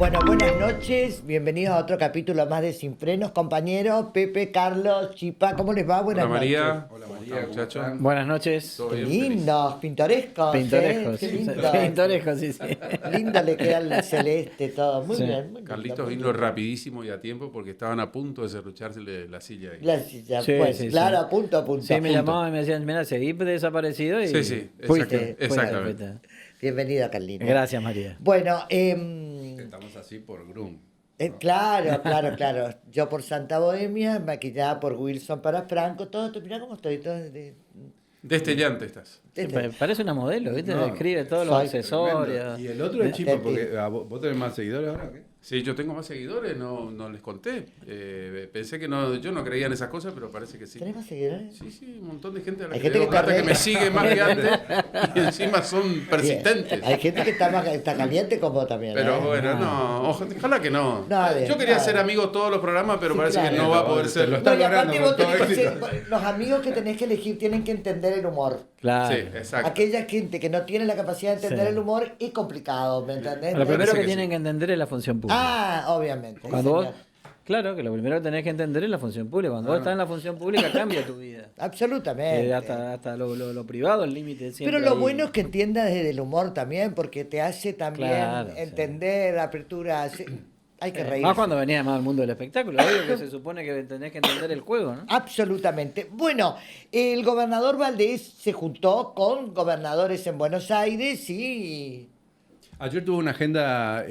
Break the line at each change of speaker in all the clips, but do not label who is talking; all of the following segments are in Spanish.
Bueno, buenas noches, bienvenidos a otro capítulo más de Sin Frenos, compañeros, Pepe, Carlos, Chipa, ¿cómo les va?
Hola
Buenas
María.
noches.
Hola
¿Cómo
María,
están,
¿cómo
muchachos?
están?
Buenas noches.
Todo
Qué
bien,
lindos, pintorescos,
Pintorescos.
qué lindo.
Pintorescos, sí, sí.
Lindo le queda el celeste, todo, muy
Sí.
bien, muy lindo,
Carlitos
muy
vino
lindo.
rapidísimo y a tiempo porque estaban a punto de serrucharse la silla ahí.
La silla,
Sí,
pues,
sí,
claro,
sí.
a punto, a punto.
Sí, me llamaban y me decían, mira, seguí desaparecido y
Sí,
fuiste.
exactamente.
Bienvenido, Carlito.
Gracias, María.
Bueno,
Estamos así por Grum.
claro. Yo por Santa Bohemia, maquillada por Wilson para Franco, todo, mirá cómo estoy, todo
Destellante estás.
Sí, parece una modelo, ¿viste?
No,
Escribe todos los
soy
accesorios.
Y el otro es Chipa,
Este-
porque vos tenés más seguidores ahora, ¿qué?
Sí, yo tengo más seguidores, no les conté. Pensé que no, yo no creía en esas cosas, pero parece que sí.
¿Tenés más seguidores?
Sí, un montón de gente a la
Hay
que
gente
le doy
que está
plata que
re-
me sigue más que antes y encima son persistentes.
Hay gente que está caliente como también.
Pero
¿eh?
bueno, no, ojalá que no.
Nadie,
Yo quería
nadie.
ser amigo todos los programas, pero
Sí,
parece
claro.
que no va a poder
Te
ser.
lo
No, y
Está
aparte
logrando
vos
con
tenés
todo
que
éxito.
los amigos que tenés que elegir tienen que entender el humor.
Claro.
Sí, exacto.
Aquella gente que no tiene la capacidad de entender
Sí.
el humor es complicado, ¿me entendés?
Lo primero
Parece
que
que
tienen
sí.
que entender es la función pública.
Ah, obviamente. sí,
Cuando vos,
señor.
claro, que lo primero que tenés que entender es la función pública. Cuando vos estás en la función pública cambia tu vida.
Absolutamente.
Hasta lo privado, el límite siempre.
Pero lo
ahí.
bueno es que entiendas desde el humor también, porque te hace también
Claro, sí.
entender, apertura. Hay que reírse.
Más cuando venía más al mundo del espectáculo, obvio que se supone que tenés que entender el juego, ¿no?
Absolutamente. Bueno, el gobernador Valdés se juntó con gobernadores en Buenos Aires y...
Ayer tuvo una agenda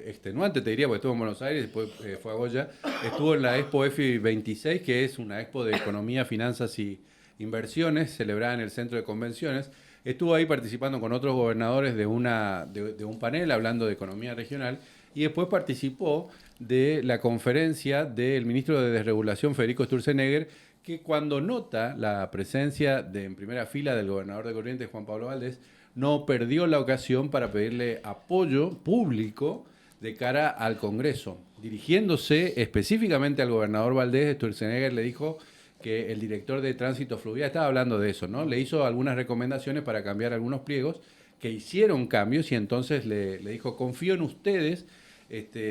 extenuante, te diría, porque estuvo en Buenos Aires, después fue a Goya. Estuvo en la Expo EFI 26, que es una expo de economía, finanzas y inversiones, celebrada en el Centro de Convenciones. Estuvo ahí participando con otros gobernadores de un panel hablando de economía regional. Y después participó de la conferencia del ministro de Desregulación, Federico Sturzenegger, que cuando nota la presencia en primera fila del gobernador de Corrientes, Juan Pablo Valdés, no perdió la ocasión para pedirle apoyo público de cara al Congreso. Dirigiéndose específicamente al gobernador Valdés, Sturzenegger le dijo que el director de Tránsito Fluvial, estaba hablando de eso, ¿no? Le hizo algunas recomendaciones para cambiar algunos pliegos, que hicieron cambios y entonces le dijo, confío en ustedes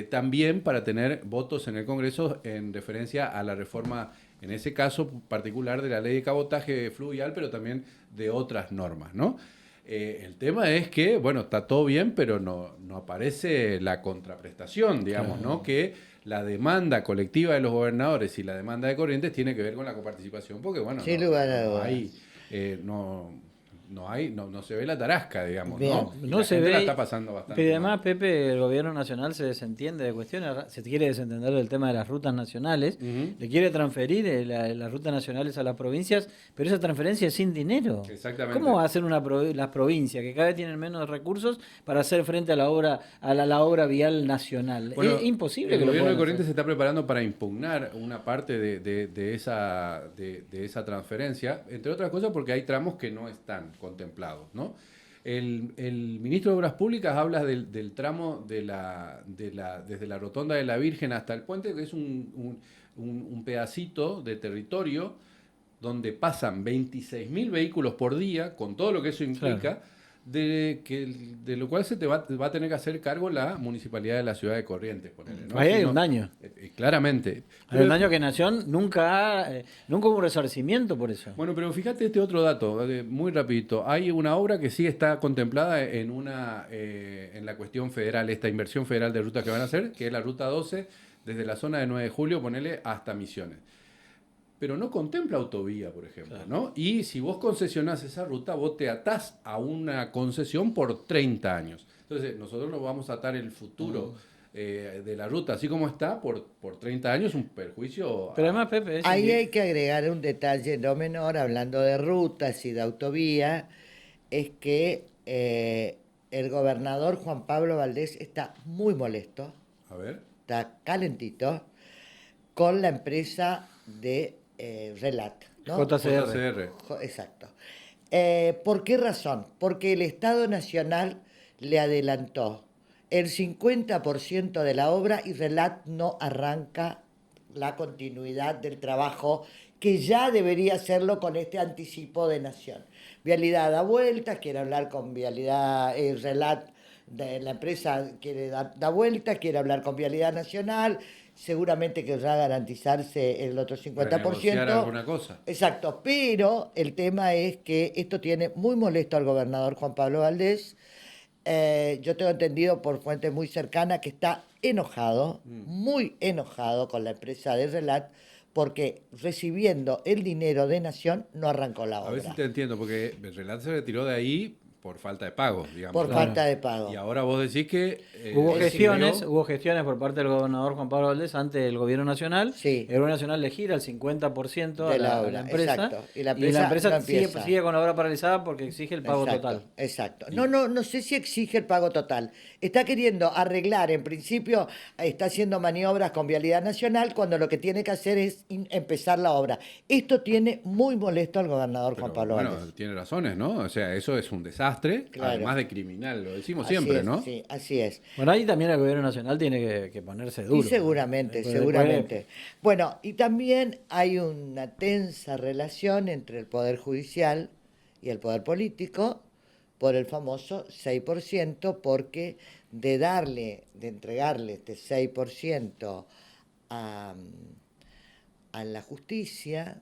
también para tener votos en el Congreso en referencia a la reforma, en ese caso particular, de la ley de cabotaje fluvial, pero también de otras normas, ¿no? El tema es que, bueno, está todo bien, pero no aparece la contraprestación, digamos, ¿no? Que la demanda colectiva de los gobernadores y la demanda de Corrientes tiene que ver con la coparticipación, porque, bueno,
Sin lugar a
no
dudas.
hay, no se ve la tarasca, digamos,
Bien.
¿no? Y
No
la
se
gente
ve.
la está pasando bastante
Pero además,
mal.
Pepe, el gobierno nacional se desentiende de cuestiones, se quiere desentender del tema de las rutas nacionales,
Ujú.
le quiere transferir las rutas nacionales a las provincias, pero esa transferencia es sin dinero.
Exactamente.
¿Cómo va a hacer las provincias que cada vez tienen menos recursos para hacer frente a la obra vial nacional?
Bueno,
Es imposible
el
que lo
gobierno de
puedan
Corrientes se
hacer.
está preparando para impugnar una parte de esa transferencia, entre otras cosas porque hay tramos que no están contemplados, ¿no? El ministro de Obras Públicas habla del tramo desde la Rotonda de la Virgen hasta el puente, que es un pedacito de territorio donde pasan 26.000 vehículos por día, con todo lo que eso implica,
Claro.
de lo cual va a tener que hacer cargo la municipalidad de la ciudad de Corrientes. Ponele, ¿no?
Ahí hay
Si no-
un daño.
Claramente.
Hay un daño que Nación nunca hubo un resarcimiento por eso.
Bueno, pero fíjate este otro dato, muy rapidito. Hay una obra que sí está contemplada en la cuestión federal, esta inversión federal de rutas que van a hacer, que es la ruta 12, desde la zona de 9 de julio, ponele, hasta Misiones. Pero no contempla autovía, por ejemplo,
Claro.
¿no? Y si vos concesionás esa ruta, vos te atás a una concesión por 30 años. Entonces, nosotros nos vamos a atar el futuro de la ruta, así como está, por 30 años, un perjuicio.
Pero además, Pepe,
Ahí hay que agregar un detalle no menor, hablando de rutas y de autovía, es que el gobernador Juan Pablo Valdés está muy molesto,
A ver.
está calentito, con la empresa de Relat, ¿no?
JCR.
JCR.
Exacto. ¿Por qué razón? Porque el Estado Nacional le adelantó el 50% de la obra y Relat no arranca la continuidad del trabajo que ya debería hacerlo con este anticipo de Nación. Vialidad da vueltas, quiere hablar con Vialidad, Relat La empresa quiere dar vuelta, quiere hablar con Vialidad Nacional, seguramente querrá garantizarse el otro 50%.
Renegociar alguna cosa.
Exacto, pero el tema es que esto tiene muy molesto al gobernador Juan Pablo Valdés. Yo tengo entendido por fuentes muy cercanas que está enojado, muy enojado con la empresa de Relat, porque recibiendo el dinero de Nación no arrancó la
A ver si
obra.
te entiendo, porque el relato se retiró de ahí por falta de pago, digamos.
Por
Claro.
falta de pago.
Y ahora vos decís que...
Hubo
él
gestiones,
siguió-
hubo gestiones por parte del gobernador Juan Pablo Valdés ante el gobierno nacional.
Sí.
El gobierno nacional le gira el 50%
De
a
la
a
obra,
la empresa.
exacto. Y la empresa no
sigue,
empieza.
sigue con la obra paralizada porque exige el pago
Exacto,
total.
Exacto. No sé si exige el pago total. Está queriendo arreglar, en principio, está haciendo maniobras con Vialidad Nacional cuando lo que tiene que hacer es empezar la obra. Esto tiene muy molesto al gobernador
Pero,
Juan Pablo
bueno,
Valdés.
tiene razones, ¿no? O sea, eso es un desastre,
Claro.
además de criminal, lo decimos
Así
siempre,
es,
¿no?
Sí, así es.
Bueno, ahí también el gobierno nacional tiene que ponerse duro.
Y seguramente,
Después-
seguramente. Bueno, y también hay una tensa relación entre el Poder Judicial y el Poder Político por el famoso 6%, porque de entregarle este 6% a, a la justicia,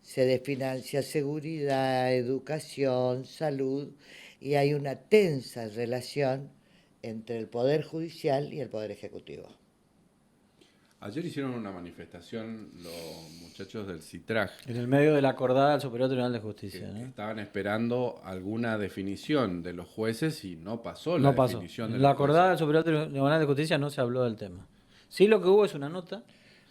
se desfinancia seguridad, educación, salud, y hay una tensa relación entre el Poder Judicial y el Poder Ejecutivo.
Ayer hicieron una manifestación los muchachos del CITRAG.
En el medio de la acordada del Superior Tribunal de Justicia.
Que
¿no?
estaban esperando alguna definición de los jueces y no pasó
No
la
pasó.
definición de
La
los
acordada del
jueces.
Superior Tribunal de Justicia no se habló del tema. Sí, lo que hubo es una nota.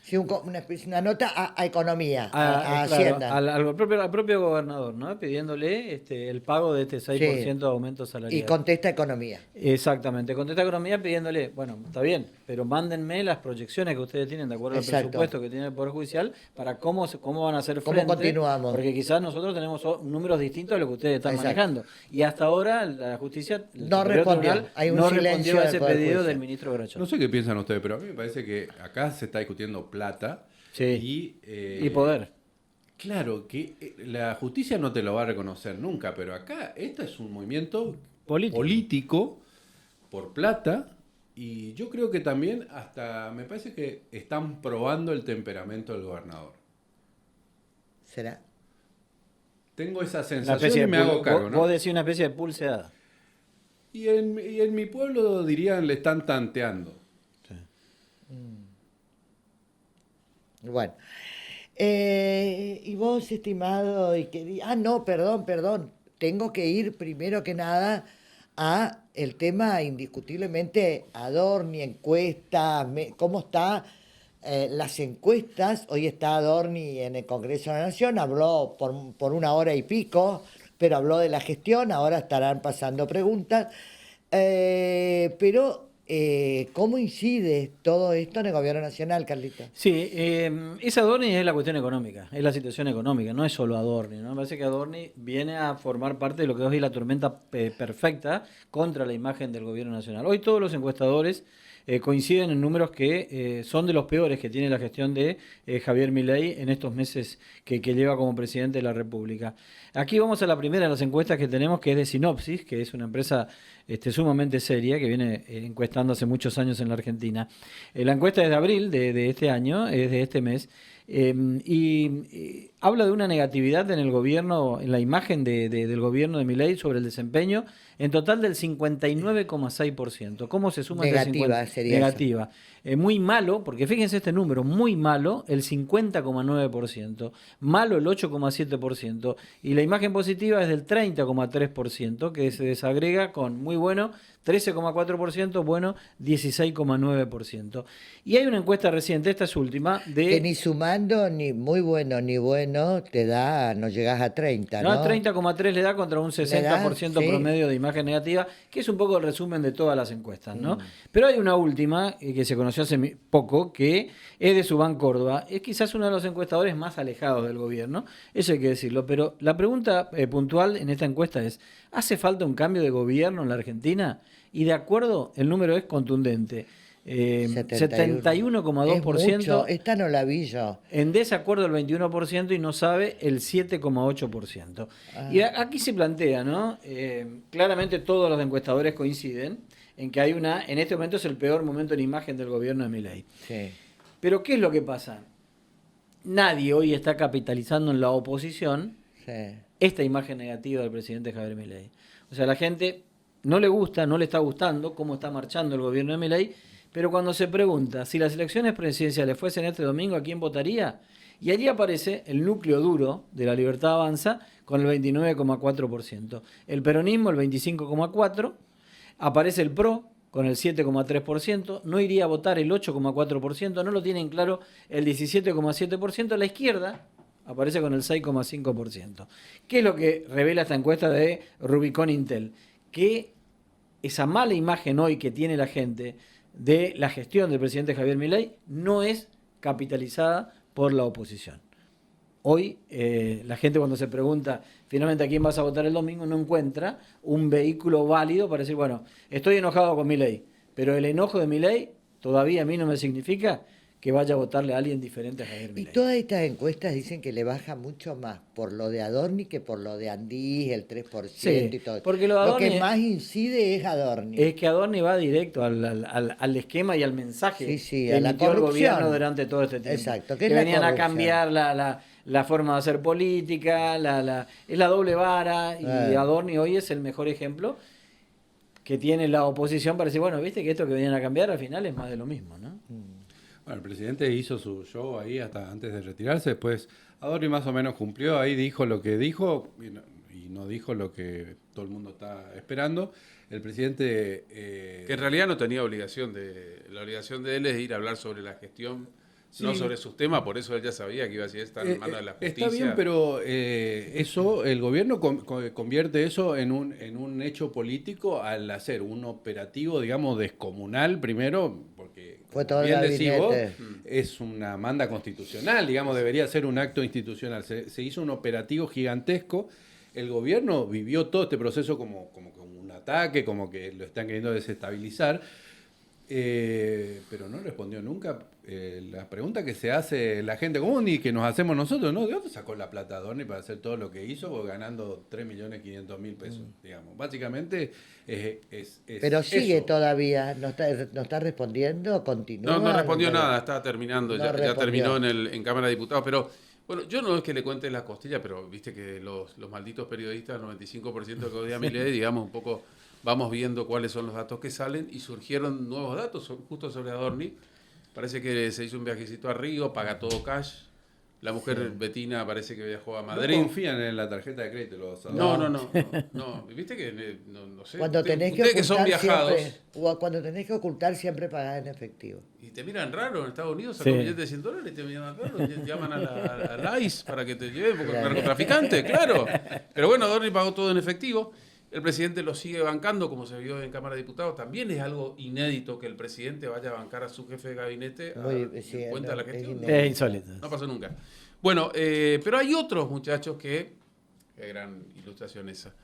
Sí, una nota a Economía, a
claro,
Hacienda.
al propio gobernador, ¿no? Pidiéndole el pago de este 6% de aumento salarial.
Y contesta Economía.
Exactamente, contesta Economía pidiéndole, bueno, está bien, pero mándenme las proyecciones que ustedes tienen de acuerdo
Exacto.
al presupuesto que tiene el Poder Judicial para cómo van a hacer
¿Cómo
frente.
continuamos?
Porque quizás nosotros tenemos números distintos a lo que ustedes están
Exacto.
manejando. Y hasta ahora la justicia
No
Superior
respondió.
Tribunal
Hay un
no
silencio
respondió a
del
ese
Poder
pedido
Judicial.
del ministro Grachot.
No sé qué piensan ustedes, pero a mí me parece que acá se está discutiendo plata
Sí.
y,
Y poder.
Claro, que la justicia no te lo va a reconocer nunca, pero acá este es un movimiento político por plata y yo creo que también hasta me parece que están probando el temperamento del gobernador.
¿Será?
Tengo esa
Una
sensación
especie
y
de
me hago
pul-
cargo,
vos,
¿no?
vos decís una especie de pulseada.
Y en mi pueblo dirían le están tanteando.
Bueno. Y vos, estimado, no, perdón. Tengo que ir primero que nada a el tema indiscutiblemente Adorni, encuestas, cómo está las encuestas. Hoy está Adorni en el Congreso de la Nación, habló por 1 hora y pico, pero habló de la gestión, ahora estarán pasando preguntas. Pero ¿cómo incide todo esto en el gobierno nacional, Carlita?
Sí, esa Adorni es la cuestión económica, es la situación económica, no es solo Adorni, ¿no? Me parece que Adorni viene a formar parte de lo que hoy es la tormenta perfecta contra la imagen del gobierno nacional. Hoy todos los encuestadores coinciden en números que son de los peores que tiene la gestión de Javier Milei en estos meses que lleva como presidente de la República. Aquí vamos a la primera de las encuestas que tenemos, que es de Sinopsis, que es una empresa sumamente seria, que viene encuestando hace muchos años en la Argentina. La encuesta es de abril de este año, es de este mes, y habla de una negatividad en el gobierno, en la imagen del gobierno de Milei sobre el desempeño, en total del 59,6%. ¿Cómo se suma
Negativa
este 50%?
sería
Negativa. Muy malo, porque fíjense este número, muy malo el 50,9%, malo el 8,7%, y la imagen positiva es del 30,3%, que se desagrega con muy bueno 13,4%, bueno 16,9%. Y hay una encuesta reciente, esta es última,
Que ni
de...
sumando ni muy bueno ni bueno te da, no llegás a 30, ¿no?
30,3 le da contra un 60%
sí.
promedio de imagen negativa, que es un poco el resumen de todas las encuestas, ¿no? Pero hay una última que se conoció hace poco, que es de Subán Córdoba. Es quizás uno de los encuestadores más alejados del gobierno, eso hay que decirlo. Pero la pregunta puntual en esta encuesta es, ¿hace falta un cambio de gobierno en la Argentina? Y de acuerdo, el número es contundente. 71,2%.
Es mucho, esta no la vi yo.
En desacuerdo el 21% y no sabe el 7,8%. Y aquí se plantea, ¿no? Claramente todos los encuestadores coinciden en que en este momento es el peor momento en imagen del gobierno de Milei.
Sí.
Pero ¿qué es lo que pasa? Nadie hoy está capitalizando en la oposición
Sí.
esta imagen negativa del presidente Javier Milei. O sea, a la gente no le gusta, no le está gustando cómo está marchando el gobierno de Milei, pero cuando se pregunta si las elecciones presidenciales fuesen este domingo, ¿a quién votaría? Y allí aparece el núcleo duro de La Libertad Avanza con el 29,4%. El peronismo, el 25,4%. Aparece el PRO con el 7,3%. No iría a votar el 8,4%. No lo tienen claro el 17,7%. La izquierda aparece con el 6,5%. ¿Qué es lo que revela esta encuesta de Rubicon Intel? Que esa mala imagen hoy que tiene la gente de la gestión del presidente Javier Milei no es capitalizada por la oposición. Hoy la gente cuando se pregunta finalmente a quién vas a votar el domingo no encuentra un vehículo válido para decir, bueno, estoy enojado con Milei, pero el enojo de Milei todavía a mí no me significa que vaya a votarle a alguien diferente a Javier
Y
Milei.
todas estas encuestas dicen que le baja mucho más por lo de Adorni que por lo de Andís, el 3%
Sí,
y todo.
porque lo de
Lo que
Adorni-
más incide es Adorni.
Es que Adorni va directo al esquema y al mensaje
Sí, sí,
que
a la
emitió el
corrupción.
gobierno durante todo este tiempo.
Exacto,
que
es la
venían a
corrupción.
cambiar la forma de hacer política, es la doble vara, y Adorni hoy es el mejor ejemplo que tiene la oposición para decir, bueno, viste que esto que venían a cambiar al final es más de lo mismo, ¿no?
Bueno, el presidente hizo su show ahí hasta antes de retirarse, después Adorni más o menos cumplió, ahí dijo lo que dijo y no dijo lo que todo el mundo está esperando. El presidente...
Que en realidad no tenía obligación la obligación de él es ir a hablar sobre la gestión, no
Sí.
sobre sus temas, por eso él ya sabía que iba a decir estar en manos de la justicia.
Está bien, pero eso, el gobierno convierte eso en un hecho político al hacer un operativo, digamos, descomunal primero, porque,
Fue
como
todo el
bien decís vos,
gabinete.
es una manda constitucional, digamos, debería ser un acto institucional. Se hizo un operativo gigantesco. El gobierno vivió todo este proceso como un ataque, como que lo están queriendo desestabilizar. Pero no respondió nunca la pregunta que se hace la gente común y que nos hacemos nosotros, ¿no? ¿De dónde sacó la plata Adorni para hacer todo lo que hizo ganando 3.500.000 pesos, digamos? Básicamente es
Pero sigue
eso.
todavía, no está respondiendo, continúa.
No respondió nada, está terminando,
No
ya
respondió.
terminó en Cámara de Diputados, pero bueno, yo no es que le cuente las costillas, pero viste que los malditos periodistas, 95% que odia a Milei, digamos, un poco vamos viendo cuáles son los datos que salen y surgieron nuevos datos justo sobre Adorni. Parece que se hizo un viajecito a Río, paga todo cash. La mujer Betina parece que viajó a Madrid.
No confían en la tarjeta de crédito los
No. Viste que no sé.
Cuando tenés que
ustedes que son
ocultar
viajados
siempre, cuando tenés que ocultar siempre pagás en efectivo.
y te miran raro en Estados Unidos,
Sí.
sacan billetes de $100 y te miran raro, llaman a la ICE para que te lleven porque es narcotraficante, claro. Pero bueno, Adorni pagó todo en efectivo. El presidente lo sigue bancando, como se vio en Cámara de Diputados. También es algo inédito que el presidente vaya a bancar a su jefe de gabinete
Sí,
en cuenta de la
es
gestión.
inédito.
Es insólito.
No pasó nunca. Bueno, pero hay otros muchachos que... Qué gran ilustración esa.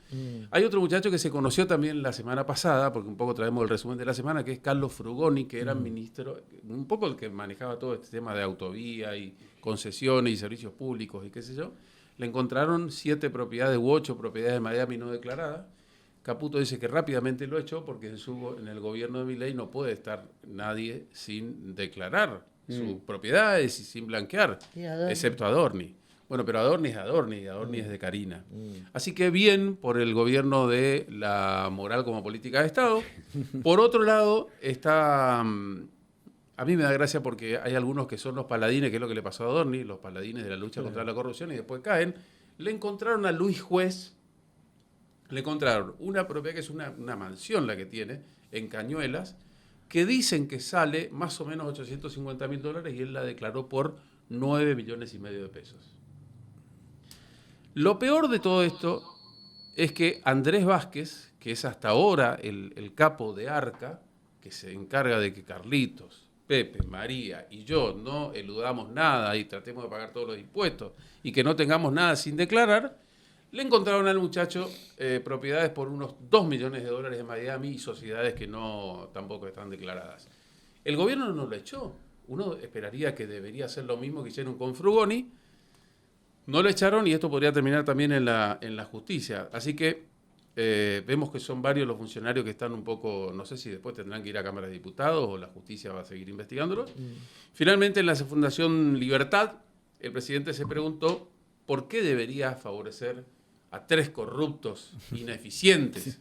Hay otro muchacho que se conoció también la semana pasada, porque un poco traemos el resumen de la semana, que es Carlos Frugoni, que era ministro, un poco el que manejaba todo este tema de autovía y concesiones y servicios públicos y qué sé yo. Le encontraron 7 propiedades u 8 propiedades de Miami no declaradas. Caputo dice que rápidamente lo echó porque en el gobierno de Milei no puede estar nadie sin declarar sus propiedades y sin blanquear,
¿Y Adorni?
excepto Adorni. Bueno, pero Adorni es Adorni, Adorni es de Carina. Así que bien por el gobierno de la moral como política de Estado. Por otro lado, está... A mí me da gracia porque hay algunos que son los paladines, que es lo que le pasó a Adorni, los paladines de la lucha contra la corrupción, y después caen. Le encontraron a Luis Juez, le encontraron una propiedad que es una mansión la que tiene, en Cañuelas, que dicen que sale más o menos $850.000 y él la declaró por 9,5 millones de pesos. Lo peor de todo esto es que Andrés Vázquez, que es hasta ahora el capo de Arca, que se encarga de que Carlitos, Pepe, María y yo no eludamos nada y tratemos de pagar todos los impuestos y que no tengamos nada sin declarar, le encontraron al muchacho propiedades por unos 2 millones de dólares en Miami y sociedades que no tampoco están declaradas. El gobierno no lo echó. Uno esperaría que debería hacer lo mismo que hicieron con Frugoni. No lo echaron y esto podría terminar también en la justicia. Así que vemos que son varios los funcionarios que están un poco, no sé si después tendrán que ir a Cámara de Diputados o la justicia va a seguir investigándolos. Finalmente, en la Fundación Libertad, el presidente se preguntó por qué debería favorecer a 3 corruptos ineficientes.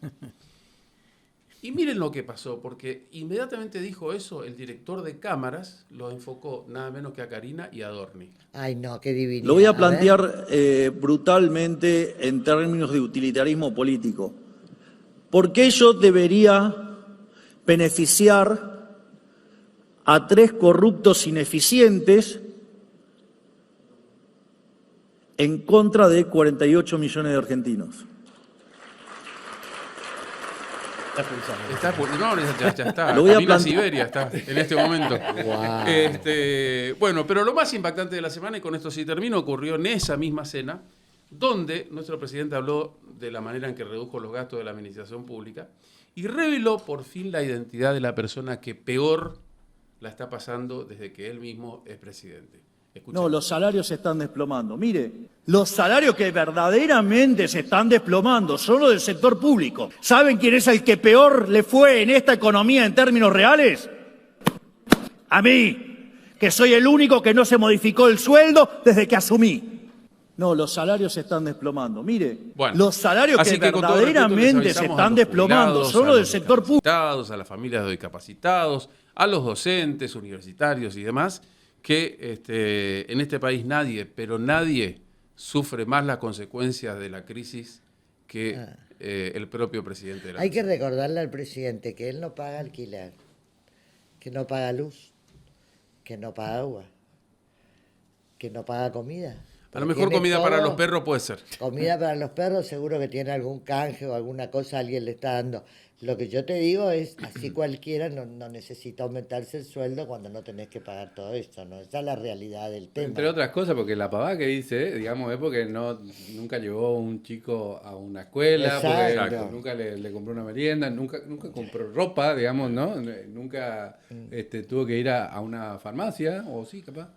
Y miren lo que pasó, porque inmediatamente dijo eso, el director de cámaras lo enfocó nada menos que a Carina y a Adorni.
Ay, no, qué divino.
Lo voy a plantear brutalmente en términos de utilitarismo político. ¿Por qué yo debería beneficiar a 3 corruptos ineficientes en contra de 48 millones de argentinos?
Ya está.
Lo voy a
Camino a
plantear.
Siberia está en este momento.
Wow.
Bueno, pero lo más impactante de la semana, y con esto sí termino, ocurrió en esa misma cena, donde nuestro presidente habló de la manera en que redujo los gastos de la administración pública y reveló por fin la identidad de la persona que peor la está pasando desde que él mismo es presidente. Escuchen.
No, los salarios se están desplomando. Mire, los salarios que verdaderamente se están desplomando son los del sector público. ¿Saben quién es el que peor le fue en esta economía en términos reales? A mí, que soy el único que no se modificó el sueldo desde que asumí. No, los salarios se están desplomando. Mire,
Bueno,
los salarios
así
que
con todo respeto,
verdaderamente
les
se
avisamos a
están
los
desplomando
jubilados,
son
a
los del
los
sector público.
discapacitados, a las familias de discapacitados, a los docentes, universitarios y demás, que en este país nadie, pero nadie sufre más las consecuencias de la crisis que el propio presidente de la
Hay que
Nación.
recordarle al presidente que él no paga alquiler, que no paga luz, que no paga agua, que no paga comida.
A lo mejor
Tiene
comida para
todo.
los perros puede ser.
Comida para los perros, seguro que tiene algún canje o alguna cosa, alguien le está dando. Lo que yo te digo es, así cualquiera no necesita aumentarse el sueldo cuando no tenés que pagar todo esto, ¿no? Esa es la realidad del tema.
Entre otras cosas, porque la pavada que dice, digamos, es porque nunca llevó un chico a una escuela,
Exacto.
porque nunca le compró una merienda, nunca compró ropa, digamos, ¿no? Nunca tuvo que ir a una farmacia, o sí, capaz.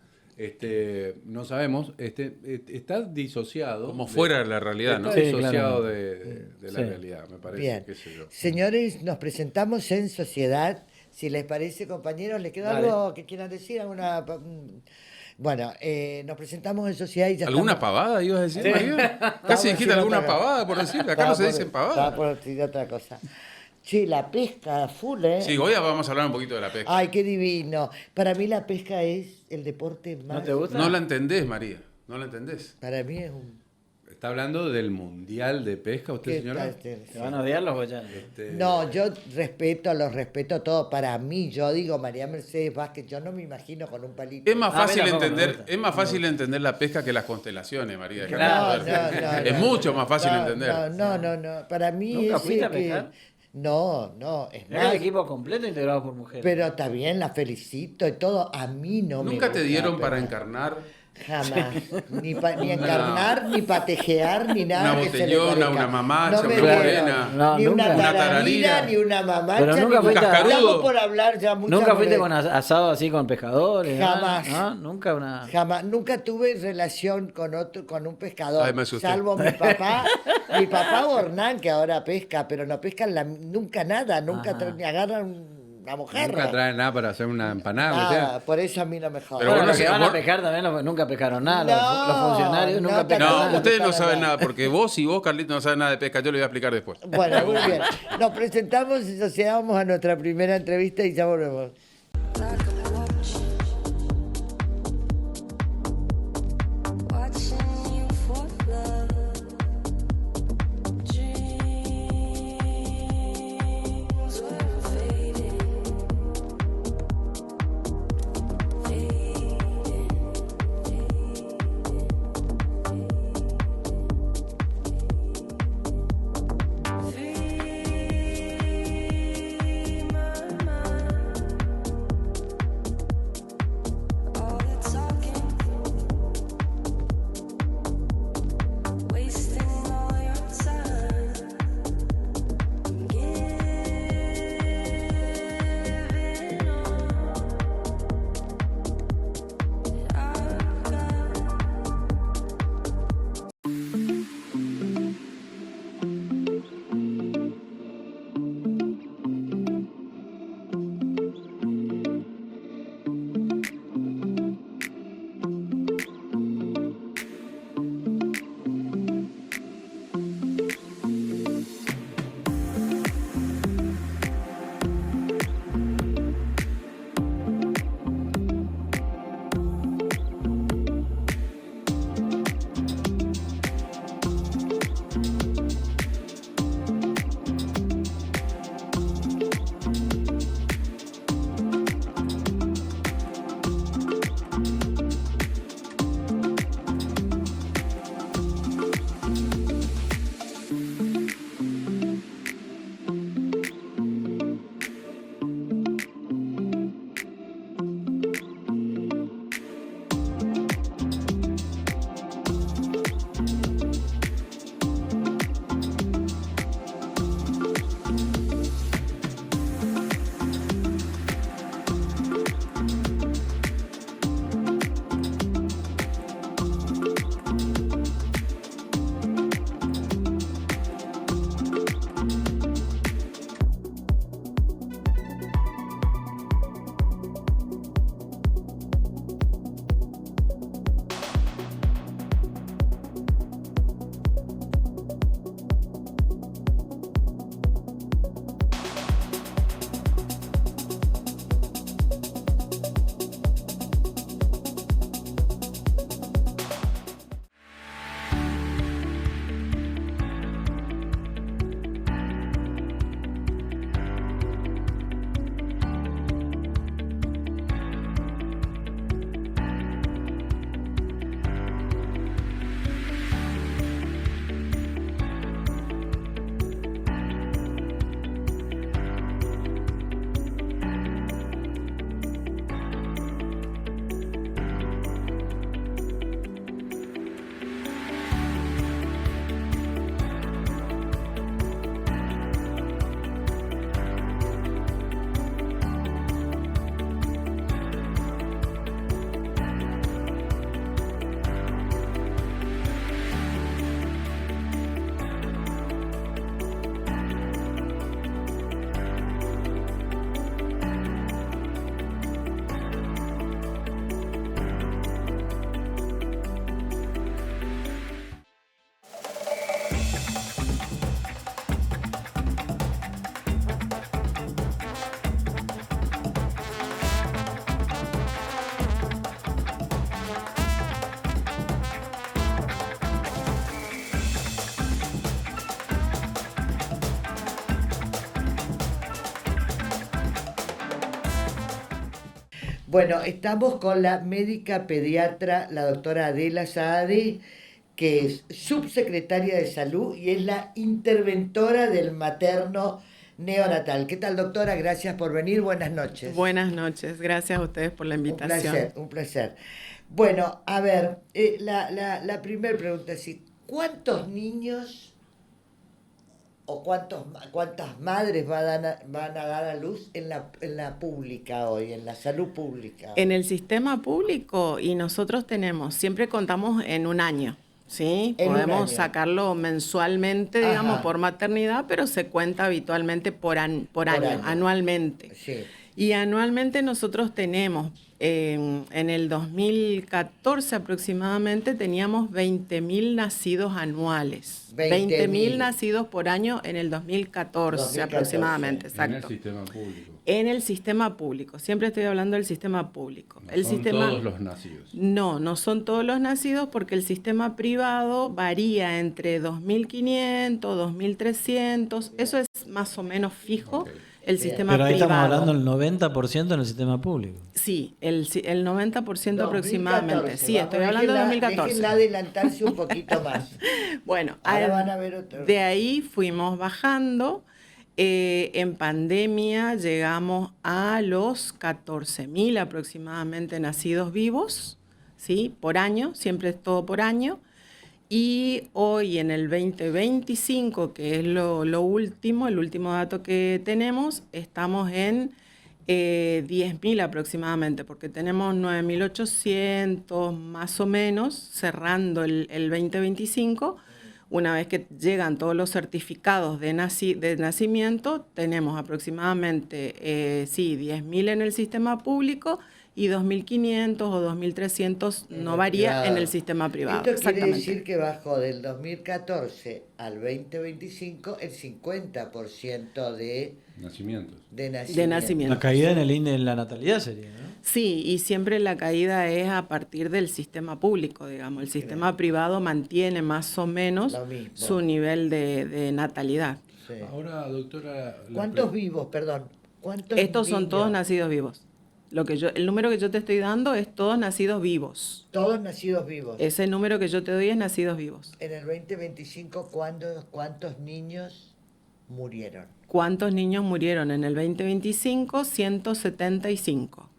No sabemos. Está disociado.
Como fuera de la realidad, ¿no?
Está
Sí,
disociado
claramente.
de la
Sí.
realidad, me parece.
Bien.
Qué sé yo.
Señores, nos presentamos en sociedad. Si les parece, compañeros, ¿les queda
Dale.
algo que quieran decir? Bueno, nos presentamos en sociedad y ya
¿Alguna
estamos.
pavada ibas a decir,
Sí.
María?
Estaba
Casi dijiste
diciendo
alguna
otra cosa.
pavada por decir. Acá
Estaba
no se
por-
dicen
Estaba
pavadas.
por decir otra cosa. Che, la pesca full, ¿eh?
Sí, hoy vamos a hablar un poquito de la pesca.
Ay, qué divino. Para mí la pesca es el deporte más...
¿No te gusta?
No la entendés, María. No la entendés.
Para mí es un...
¿Está hablando del Mundial de Pesca usted,
¿Qué
señora?
tal?
¿Te van a odiar los boyanos?
No, yo los respeto todo. Para mí, yo digo, María Mercedes Vázquez, yo no me imagino con un palito.
Es más
A mí
fácil
tampoco me
entender,
gusta.
es más fácil entender la pesca que las constelaciones, María. déjame
Claro.
ver. Es mucho más fácil
No,
entender.
No. Para mí
¿Nunca
es
fuiste a
que...
pescar?
No, es
Era el
más.
equipo completo integrado por mujeres.
Pero está bien, la felicito y todo. A mí no me
¿Nunca te
gusta
dieron
la
para
pesca.
encarnar?
Jamás. Ni encarnar, ni patejear, ni nada.
Una
que se le
botellona,
parezca.
una mamacha,
me
una
dieron
morena.
No,
ni
nunca.
una
Una
tararina,
tararina.
ni una mamacha.
Pero nunca
ni
fuiste a-
Estamos
Cascarudo.
por hablar ya muchas
¿Nunca fuiste
veces.
con asado así con pescadores?
Jamás.
¿No? Nunca una...
Jamás, nunca tuve relación con un pescador,
Ay, me asusté.
salvo mi papá Bornán, que ahora pesca, pero no pescan nunca nada, nunca
Ajá.
ni agarran una mojarra.
Nunca trae nada para hacer una empanada, o
Nada,
sea.
por eso a mí no me jodan.
Pero
Bueno,
vos
los
no
que
sé,
van a
vos-
pescar también nunca pescaron nada.
No,
Los funcionarios
no
nunca
te
pescaron
No,
nada.
ustedes no
para
saben
nada.
nada, porque vos y vos, Carlito, no saben nada de pesca. Yo le voy a explicar después.
Bueno, muy bien. Nos presentamos y sociedad, vamos a nuestra primera entrevista y ya volvemos.
Watching you for love, dreams were fading, Free my mind.
Bueno, estamos con la médica pediatra, la doctora Adela Saadi, que es subsecretaria de Salud y es la interventora del materno neonatal. ¿Qué tal, doctora? Gracias por venir. Buenas noches.
Buenas noches, gracias a ustedes por la
Un
invitación.
placer, un placer. Bueno, a ver, la primera pregunta es, ¿cuántos niños o cuántas madres van a dar a luz en la pública hoy, en la salud pública?
En el sistema público, y nosotros siempre contamos en un año, ¿sí?
En un
Podemos
año.
sacarlo mensualmente, digamos,
Ajá.
por maternidad, pero se cuenta habitualmente por año,
año.
anualmente.
Sí.
Y anualmente nosotros tenemos, en el 2014 aproximadamente, teníamos 20.000 nacidos anuales.
20.000
nacidos por año en el 2014,
2014.
aproximadamente,
En el
exacto.
sistema público.
En el sistema público, siempre estoy hablando del sistema público.
No
el
son
sistema
todos los nacidos.
No son todos los nacidos porque el sistema privado varía entre 2.500, 2.300, eso es más o menos fijo.
Ok.
El
Bien.
sistema
Pero ahí
privado.
estamos hablando del 90% en el sistema público.
Sí, el 90% aproximadamente.
2014.
Sí, estoy hablando de 2014.
Déjenla adelantarse un poquito más.
Bueno,
Ahora van a ver otro.
de ahí fuimos bajando. En pandemia llegamos a los 14.000 aproximadamente nacidos vivos, ¿sí? Por año, siempre es todo por año. Y hoy en el 2025, que es lo último, el último dato que tenemos, estamos en 10.000 aproximadamente, porque tenemos 9.800 más o menos cerrando el 2025. Una vez que llegan todos los certificados de nacimiento, tenemos aproximadamente, 10.000 en el sistema público y 2.500 o 2.300 no varía
privado.
en el sistema privado.
Esto quiere
Exactamente.
decir que bajó del 2014 al 2025 el 50% de
Nacimientos.
nacimientos.
De nacimiento.
La caída en el índice de la natalidad sería, ¿no?
Sí, y siempre la caída es a partir del sistema público, digamos. El sistema privado mantiene más o menos
Lo mismo.
su nivel de natalidad.
Sí.
Ahora, doctora...
¿Cuántos vivos, perdón? ¿Cuántos
Estos son todos
niños?
nacidos vivos. El número que yo te estoy dando es todos nacidos vivos.
Todos nacidos vivos.
Ese número que yo te doy es nacidos vivos.
En el 2025, ¿cuántos niños murieron?
¿Cuántos niños murieron en el 2025? 175.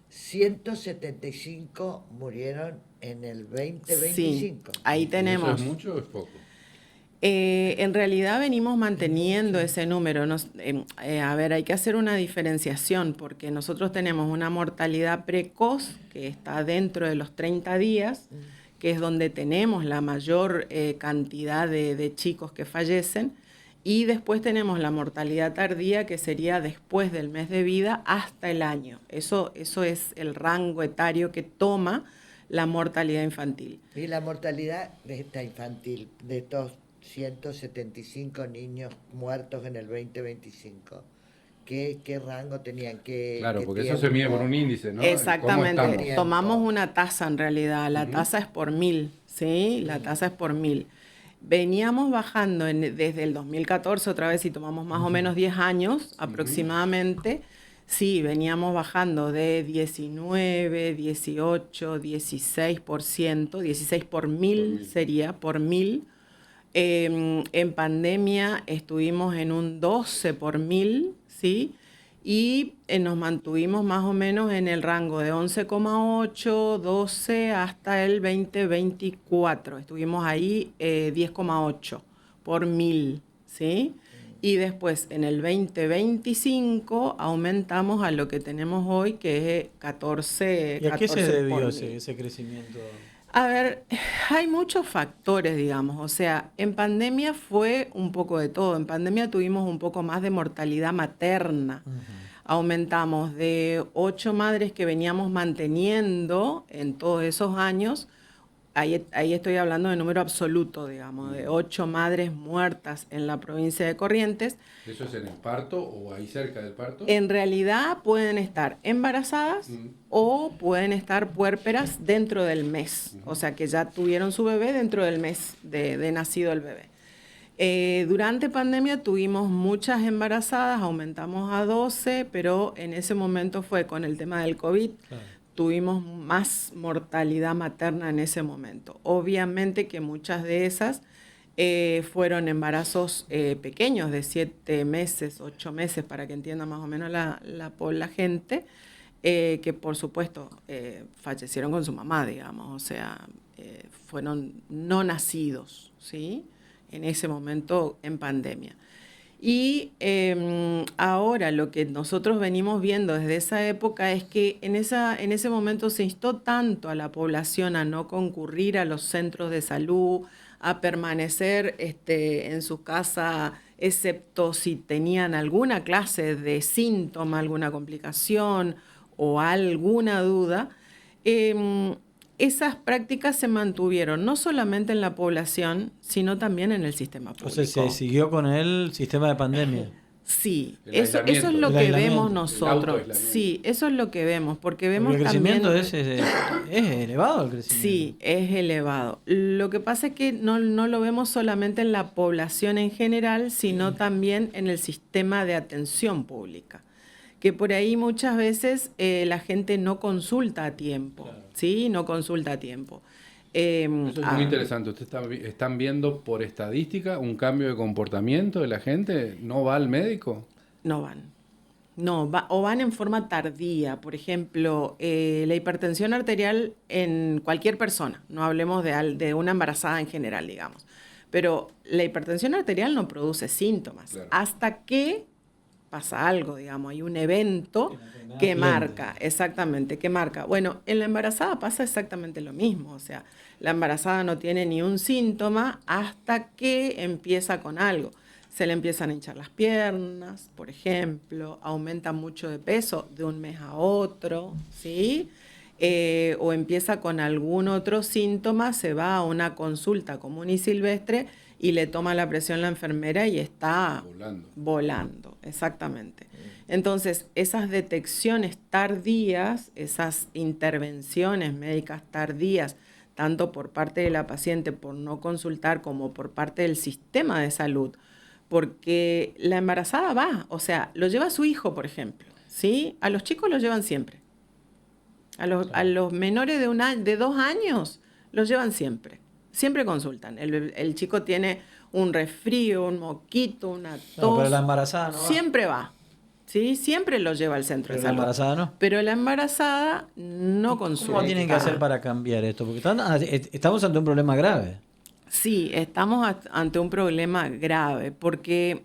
175 murieron en el 2025.
Sí, ahí tenemos.
¿Eso es mucho o es poco?
En realidad venimos manteniendo ese número. A ver, hay que hacer una diferenciación porque nosotros tenemos una mortalidad precoz que está dentro de los 30 días, que es donde tenemos la mayor cantidad de chicos que fallecen, y después tenemos la mortalidad tardía, que sería después del mes de vida hasta el año. Eso es el rango etario que toma la mortalidad infantil.
Y la mortalidad de esta infantil, de estos 175 niños muertos en el 2025, ¿qué rango tenían?
Claro, porque eso se mide por un índice, ¿no?
Exactamente.
¿Cómo estamos?
Tomamos una tasa en realidad. La tasa es por 1.000, ¿sí? La tasa es por 1.000. Veníamos bajando desde el 2014, otra vez, si tomamos más o menos 10 años aproximadamente. Sí, veníamos bajando de 19, 18, 16%, 16 por 1.000 sería, por 1.000. En pandemia estuvimos en un 12 por 1.000, ¿sí? Y nos mantuvimos más o menos en el rango de 11,8, 12 hasta el 2024. Estuvimos ahí 10,8 por 1.000, ¿sí? Y después en el 2025 aumentamos a lo que tenemos hoy, que es 14.
¿Y a qué se
14 por
debió
1.000.
ese crecimiento?
A ver, hay muchos factores, digamos. O sea, en pandemia fue un poco de todo. En pandemia tuvimos un poco más de mortalidad materna. Aumentamos de 8 madres que veníamos manteniendo en todos esos años. Ahí estoy hablando de número absoluto, digamos, de 8 madres muertas en la provincia de Corrientes.
¿Eso es en el parto o ahí cerca del parto?
En realidad pueden estar embarazadas o pueden estar puérperas dentro del mes, o sea que ya tuvieron su bebé dentro del mes de nacido el bebé. Durante pandemia tuvimos muchas embarazadas, aumentamos a 12, pero en ese momento fue con el tema del COVID, tuvimos más mortalidad materna en ese momento. Obviamente que muchas de esas fueron embarazos pequeños, de 7 meses, 8 meses, para que entienda más o menos la gente, que por supuesto fallecieron con su mamá, digamos, o sea, fueron no nacidos, ¿sí? En ese momento en pandemia. Y ahora lo que nosotros venimos viendo desde esa época es que en ese momento se instó tanto a la población a no concurrir a los centros de salud, a permanecer en su casa, excepto si tenían alguna clase de síntoma, alguna complicación o alguna duda. Esas prácticas se mantuvieron no solamente en la población, sino también en el sistema público.
O sea, se siguió con el sistema de pandemia.
Sí,
El
eso es
aislamiento.
lo
El
que
aislamiento.
vemos
El
nosotros.
autoaislamiento.
Sí, eso es lo que vemos, porque
Porque
vemos
el crecimiento
también...
es elevado el crecimiento.
Sí, es elevado. Lo que pasa es que no lo vemos solamente en la población en general, sino también en el sistema de atención pública, que por ahí muchas veces la gente no consulta a tiempo, ¿sí? No consulta a tiempo.
Eso es muy interesante. ¿Ustedes están viendo por estadística un cambio de comportamiento de la gente? ¿No va al médico?
No van. No, o van en forma tardía. Por ejemplo, la hipertensión arterial en cualquier persona, no hablemos de una embarazada en general, digamos. Pero la hipertensión arterial no produce síntomas
Claro.
hasta que pasa algo, digamos, hay un evento que marca, exactamente, que marca. Bueno, en la embarazada pasa exactamente lo mismo, o sea, la embarazada no tiene ni un síntoma hasta que empieza con algo. Se le empiezan a hinchar las piernas, por ejemplo, aumenta mucho de peso de un mes a otro, ¿sí? O empieza con algún otro síntoma, se va a una consulta común y silvestre y le toma la presión la enfermera y está volando, exactamente. Entonces, esas detecciones tardías, esas intervenciones médicas tardías, tanto por parte de la paciente por no consultar como por parte del sistema de salud, porque la embarazada va, o sea, lo lleva su hijo, por ejemplo, ¿sí? A los chicos los llevan siempre. A los menores de 2 años los llevan siempre. Siempre consultan. El chico tiene un resfrío, un moquito, una tos.
No, pero la embarazada no va.
Siempre va. ¿Sí? Siempre lo lleva al centro
Pero
de
la
salud.
embarazada no.
Pero la embarazada no consulta.
¿Cómo tienen que hacer para cambiar esto? Porque estamos ante un problema grave.
Sí, estamos ante un problema grave porque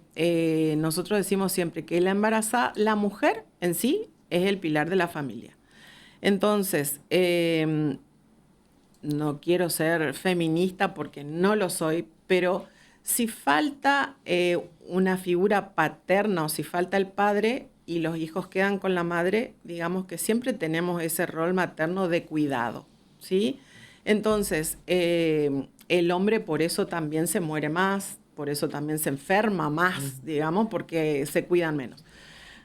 nosotros decimos siempre que la embarazada, la mujer en sí es el pilar de la familia. Entonces, no quiero ser feminista porque no lo soy, pero si falta una figura paterna o si falta el padre y los hijos quedan con la madre, digamos que siempre tenemos ese rol materno de cuidado, ¿sí? Entonces, el hombre por eso también se muere más, por eso también se enferma más, digamos, porque se cuidan menos.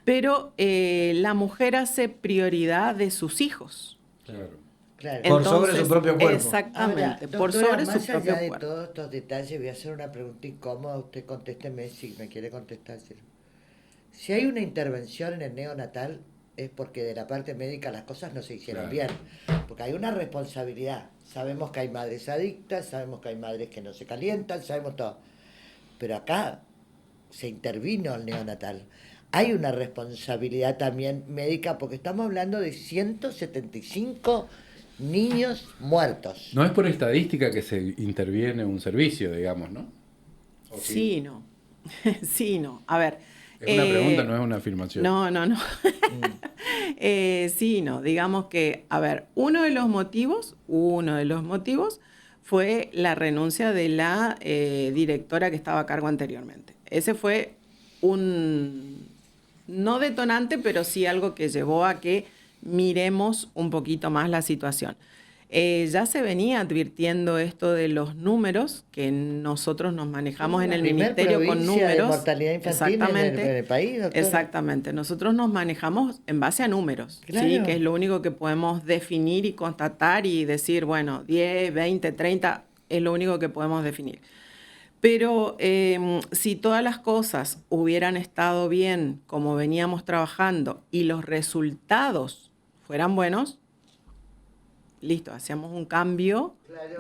Pero la mujer hace prioridad de sus hijos.
Claro.
Claro.
Por sobre su propio cuerpo.
Exactamente,
Ahora,
por
doctora,
sobre su
más
propio
allá de
cuerpo.
todos estos detalles, voy a hacer una pregunta incómoda. Usted contésteme si me quiere contestar. Si hay una intervención en el neonatal, es porque de la parte médica las cosas no se hicieron bien. Porque hay una responsabilidad. Sabemos que hay madres adictas, sabemos que hay madres que no se calientan, sabemos todo. Pero acá se intervino el neonatal. Hay una responsabilidad también médica porque estamos hablando de 175 niños muertos.
No es por estadística que se interviene un servicio, digamos, ¿no? ¿O
Sí, no. Sí, no. A ver.
Es una pregunta, no es una afirmación.
No. Sí, no. Digamos que, a ver, uno de los motivos fue la renuncia de la directora que estaba a cargo anteriormente. Ese fue un, no detonante, pero sí algo que llevó a que miremos un poquito más la situación. Ya se venía advirtiendo esto de los números, que nosotros nos manejamos en el ministerio con números.
De mortalidad infantil en el país, doctora.
Exactamente. Nosotros nos manejamos en base a números,
Claro.
¿sí? Que es lo único que podemos definir y constatar y decir, bueno, 10, 20, 30, es lo único que podemos definir. Pero si todas las cosas hubieran estado bien como veníamos trabajando y los resultados fueran buenos, listo, hacíamos un cambio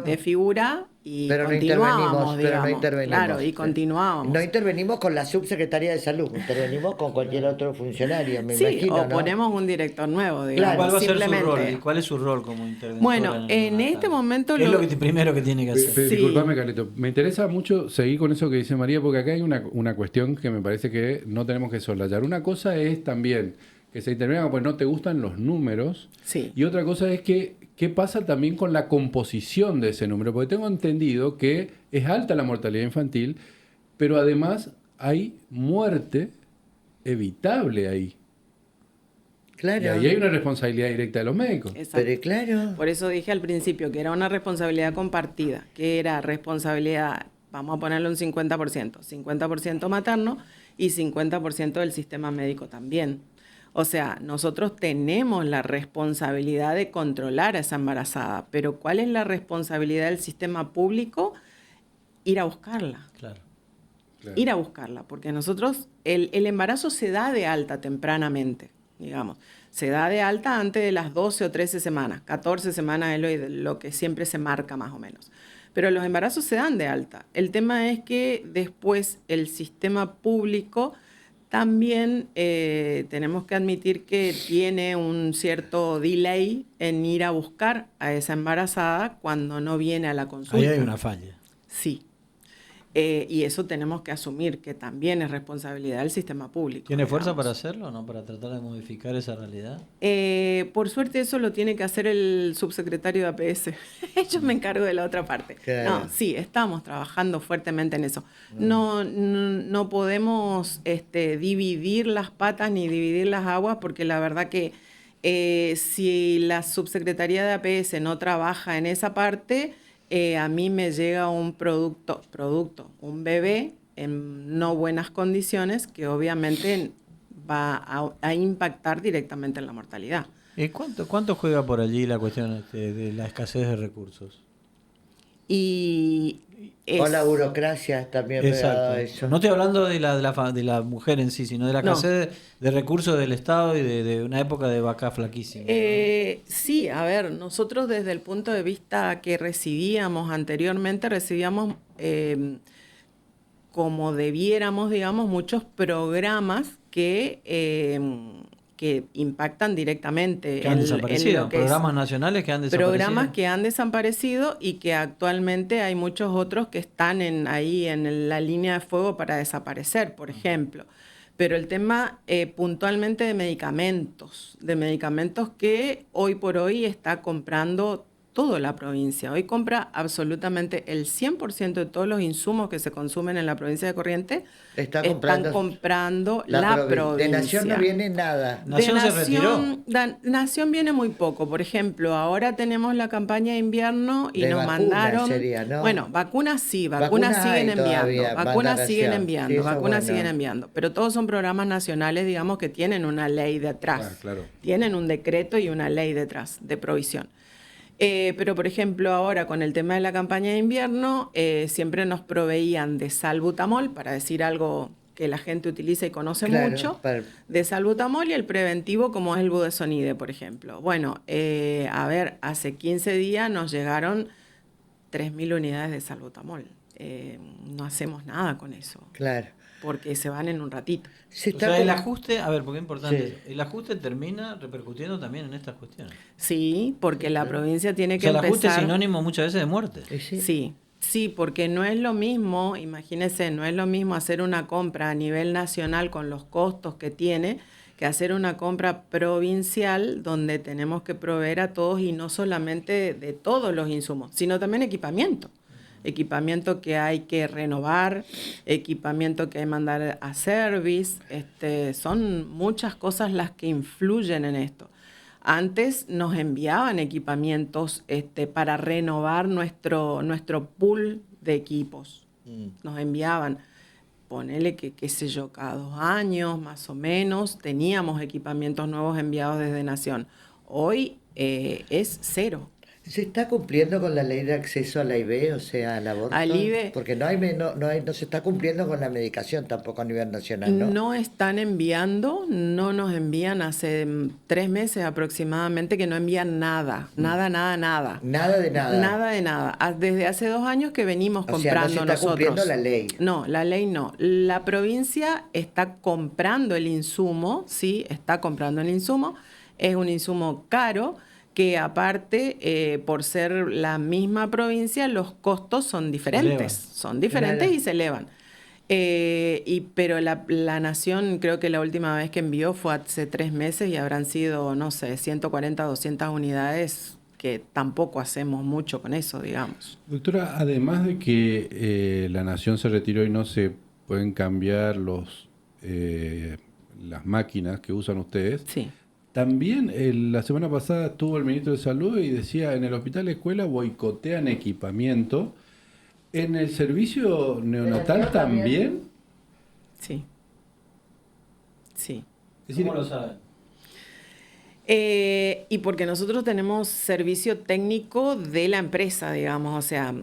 de figura y
Pero no
continuábamos,
intervenimos, pero no
digamos.
intervenimos.
Claro, y continuábamos.
No intervenimos con la subsecretaría de salud, intervenimos con cualquier otro funcionario, me
Sí,
imagino,
o
¿no?
ponemos un director nuevo, digamos.
Claro.
¿Cuál va a ser su
simplemente.
rol? ¿Y cuál es su rol como interventora?
Bueno, en
la
este
batalla?
momento
¿Qué es
lo-
lo que primero que tiene que hacer?
Sí.
Disculpame, Carlito. Me interesa mucho seguir con eso que dice María, porque acá hay una cuestión que me parece que no tenemos que soslayar. Una cosa es también que se intervenga pues no te gustan los números.
Sí.
Y otra cosa es que qué pasa también con la composición de ese número. Porque tengo entendido que es alta la mortalidad infantil, pero además hay muerte evitable ahí.
Claro.
Y ahí hay una responsabilidad directa de los médicos.
Exacto.
Pero claro.
Por eso dije al principio que era una responsabilidad compartida, que era responsabilidad, vamos a ponerle un 50%, 50% materno y 50% del sistema médico también. O sea, nosotros tenemos la responsabilidad de controlar a esa embarazada, pero ¿cuál es la responsabilidad del sistema público? Ir a buscarla.
Claro.
Claro.
Ir a buscarla, porque nosotros, el embarazo se da de alta tempranamente, digamos. Se da de alta antes de las 12 o 13 semanas. 14 semanas es lo que siempre se marca más o menos. Pero los embarazos se dan de alta. El tema es que después el sistema público también tenemos que admitir que tiene un cierto delay en ir a buscar a esa embarazada cuando no viene a la consulta.
Ahí hay una falla.
Sí. Y eso tenemos que asumir que también es responsabilidad del sistema público.
¿Tiene fuerza
digamos.
para hacerlo o no? Para tratar de modificar esa realidad.
Por suerte eso lo tiene que hacer el subsecretario de APS. Yo me encargo de la otra parte.
Claro.
No, sí, estamos trabajando fuertemente en eso. No podemos dividir las patas ni dividir las aguas porque la verdad que si la subsecretaría de APS no trabaja en esa parte, a mí me llega un un bebé en no buenas condiciones que obviamente va a impactar directamente en la mortalidad.
¿Cuánto juega por allí la cuestión de la escasez de recursos?
Y
O la burocracia también pegada a eso.
No estoy hablando de la mujer en sí, sino de la
No.
escasez de recursos del Estado y de una época de vaca flaquísima.
Sí, a ver, nosotros desde el punto de vista que recibíamos anteriormente, recibíamos como debiéramos, digamos, muchos programas que impactan directamente
que han
en
desaparecido,
lo que es
programas nacionales que han desaparecido.
programas que han desaparecido y que actualmente hay muchos otros que están ahí en la línea de fuego para desaparecer, por ejemplo. Pero el tema puntualmente de medicamentos que hoy por hoy está comprando toda la provincia. Hoy compra absolutamente el 100% de todos los insumos que se consumen en la provincia de Corrientes.
Está
Están comprando la provincia.
De Nación no viene nada.
Nación
De
se retiró.
Nación viene muy poco. Por ejemplo, ahora tenemos la campaña de invierno y
De
nos
vacunas
mandaron.
sería, ¿no?
Bueno, vacunas sí,
Vacunas
vacunas siguen
hay todavía,
enviando.
manda
Vacunas
Nación.
siguen
Sí,
enviando,
eso
vacunas
es bueno.
siguen enviando. Pero todos son programas nacionales, digamos, que tienen una ley detrás.
Ah, claro.
Tienen un decreto y una ley detrás de provisión. Pero, por ejemplo, ahora con el tema de la campaña de invierno, siempre nos proveían de salbutamol, para decir algo que la gente utiliza y conoce
Claro,
mucho,
para-
de salbutamol y el preventivo como es el budesonide, por ejemplo. Bueno, a ver, hace 15 días nos llegaron 3.000 unidades de salbutamol. No hacemos nada con eso,
Claro.
porque se van en un ratito.
Se
O
está
sea, el
como-
ajuste, a ver, porque es importante,
Sí.
eso, el ajuste termina repercutiendo también en estas cuestiones.
Sí, porque la provincia tiene
O
que
sea, el ajuste es
empezar...
sinónimo muchas veces de muerte.
Sí.
Sí, porque no es lo mismo, imagínense, no es lo mismo hacer una compra a nivel nacional con los costos que tiene que hacer una compra provincial donde tenemos que proveer a todos y no solamente de todos los insumos, sino también equipamiento. Equipamiento que hay que renovar, equipamiento que hay que mandar a service, son muchas cosas las que influyen en esto. Antes nos enviaban equipamientos para renovar nuestro pool de equipos. Nos enviaban, ponele que, qué sé yo, cada 2 años más o menos, teníamos equipamientos nuevos enviados desde Nación. Hoy es cero.
¿Se está cumpliendo con la ley de acceso a la IV, o sea, al aborto?
Al IV.
Porque no se está cumpliendo con la medicación tampoco a nivel nacional, ¿no?
No están enviando, no nos envían hace 3 meses aproximadamente que no envían nada, nada.
Nada de nada.
Nada de nada. Desde hace 2 años que venimos
O sea, no
comprando
se está
nosotros.
cumpliendo la ley.
No, la ley no. La provincia está comprando el insumo, sí, está comprando el insumo. Es un insumo caro que aparte, por ser la misma provincia, los costos son diferentes.
elevan.
Son diferentes
Claro.
y se elevan. Pero la Nación, creo que la última vez que envió fue hace 3 meses y habrán sido, no sé, 140, 200 unidades, que tampoco hacemos mucho con eso, digamos.
Doctora, además de que la Nación se retiró y no se pueden cambiar las máquinas que usan ustedes,
Sí.
también la semana pasada estuvo el ministro de Salud y decía, en el hospital escuela boicotean equipamiento. ¿En el servicio neonatal también?
Sí. Sí.
Es decir,
¿Cómo lo saben?
Y porque nosotros tenemos servicio técnico de la empresa, digamos, o sea,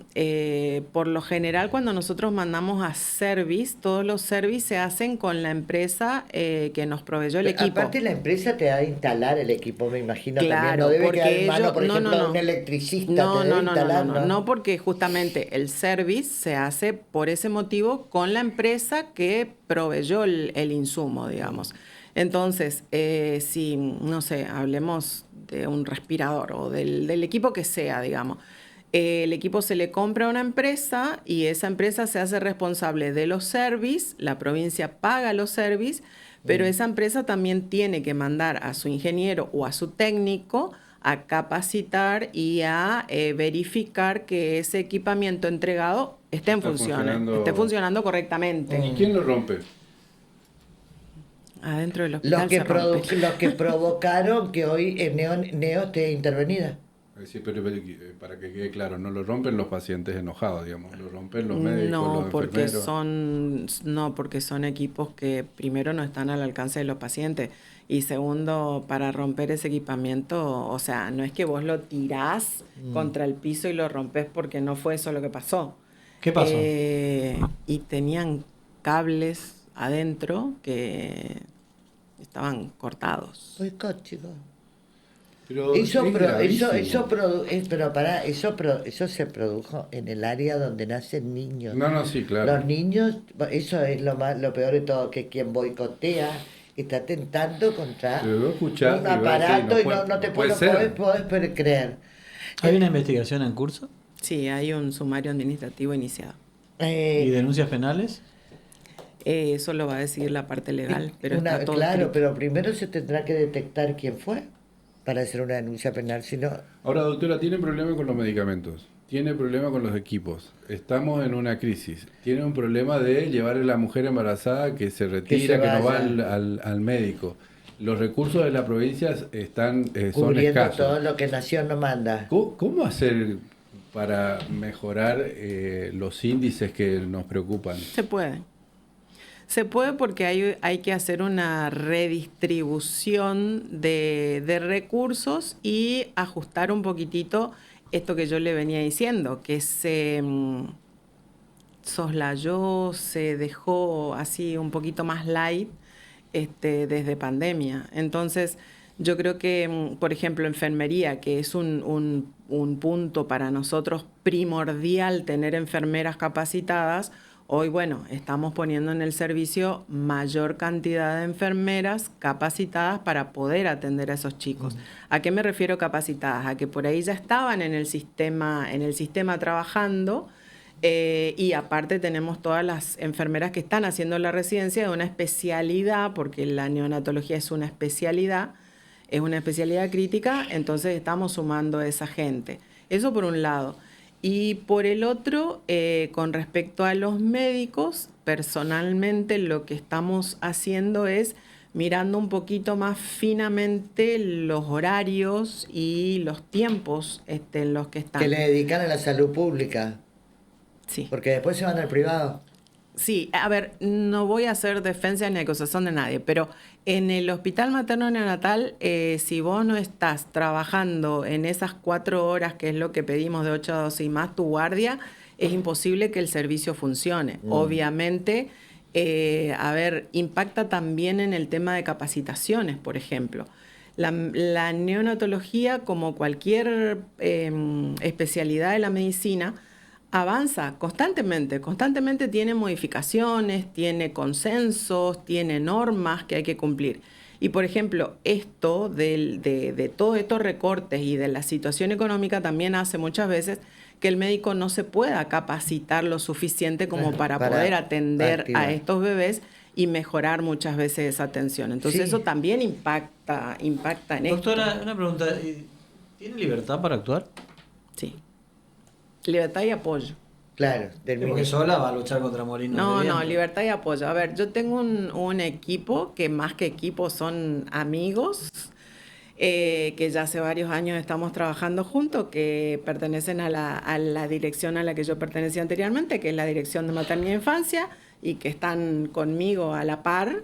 por lo general cuando nosotros mandamos a service, todos los service se hacen con la empresa que nos proveyó el equipo.
Aparte la empresa te da de instalar el equipo, me imagino también.
Claro,
No debe
porque
quedar en mano,
ellos-
por
no,
ejemplo,
no,
de
no.
un electricista,
No,
te debe
no, no,
instalar,
no, no, no, porque justamente el service se hace por ese motivo con la empresa que proveyó el insumo, digamos. Entonces, si, no sé, hablemos de un respirador o del equipo que sea, digamos, el equipo se le compra a una empresa y esa empresa se hace responsable de los service, la provincia paga los service, pero esa empresa también tiene que mandar a su ingeniero o a su técnico a capacitar y a verificar que ese equipamiento entregado esté
Está
funcionando correctamente.
¿Y quién lo rompe?
Adentro del hospital
Los que,
se rompe.
los que provocaron que hoy Neo esté intervenida.
Es decir, pero, para que quede claro, no lo rompen los pacientes enojados, digamos, lo rompen los médicos,
No,
los
porque
enfermeros.
porque son equipos que primero no están al alcance de los pacientes y segundo, para romper ese equipamiento, o sea, no es que vos lo tirás contra el piso y lo rompes porque no fue eso lo que pasó.
¿Qué pasó?
Y tenían cables adentro que estaban cortados.
Boicot, chicos.
Pero
Eso,
es gravísimo.
pero pará, eso se produjo en el área donde nacen niños.
No, sí, claro.
Los niños, eso es lo peor de todo, que quien boicotea está atentando contra
Pero vos escuchás
un
y vas a decir,
aparato
no
y
puede-
no te
no puede
podés,
ser.
creer.
¿Hay una investigación en curso?
Sí, hay un sumario administrativo iniciado.
¿Y denuncias penales?
Eso lo va a decidir la parte legal, pero está todo
claro,
escrito.
pero primero se tendrá que detectar quién fue para hacer una denuncia penal, si no...
Ahora, doctora, tiene problema con los medicamentos, tiene problema con los equipos, estamos en una crisis, tiene un problema de llevar a la mujer embarazada que se retira, que, no va
vaya.
al médico. Los recursos de la provincia son
cubriendo
escasos.
todo lo que Nación no manda.
¿Cómo hacer para mejorar los índices que nos preocupan?
Se puede. Se puede porque hay que hacer una redistribución de recursos y ajustar un poquitito esto que yo le venía diciendo, que se soslayó, se dejó así un poquito más light desde pandemia. Entonces, yo creo que, por ejemplo, enfermería, que es un punto para nosotros primordial tener enfermeras capacitadas, hoy, bueno, estamos poniendo en el servicio mayor cantidad de enfermeras capacitadas para poder atender a esos chicos. ¿A qué me refiero capacitadas? A que por ahí ya estaban en el sistema trabajando, y aparte tenemos todas las enfermeras que están haciendo la residencia de una especialidad, porque la neonatología es una especialidad crítica, entonces estamos sumando a esa gente. Eso por un lado. Y por el otro, con respecto a los médicos, personalmente lo que estamos haciendo es mirando un poquito más finamente los horarios y los tiempos en los que están.
Que le dedican a la salud pública,
Sí.
porque después se van al privado.
Sí, a ver, no voy a hacer defensa ni acusación de nadie, pero en el hospital materno neonatal, si vos no estás trabajando en esas 4 horas, que es lo que pedimos de 8 a 12 y más tu guardia, es imposible que el servicio funcione. Obviamente, a ver, impacta también en el tema de capacitaciones, por ejemplo. La neonatología, como cualquier especialidad de la medicina, avanza constantemente tiene modificaciones, tiene consensos, tiene normas que hay que cumplir. Y por ejemplo, esto de todos estos recortes y de la situación económica también hace muchas veces que el médico no se pueda capacitar lo suficiente como para poder atender a estos bebés y mejorar muchas veces esa atención. Entonces eso también impacta en esto.
Doctora, una pregunta. ¿Tiene libertad para actuar?
Sí. Libertad y apoyo.
Claro, del
Porque
ministro.
sola va a luchar contra molinos de
No,
viento.
libertad y apoyo. A ver, yo tengo un equipo que más que equipo son amigos, que ya hace varios años estamos trabajando juntos, que pertenecen a la dirección a la que yo pertenecía anteriormente, que es la Dirección de Maternidad e Infancia, y que están conmigo a la par.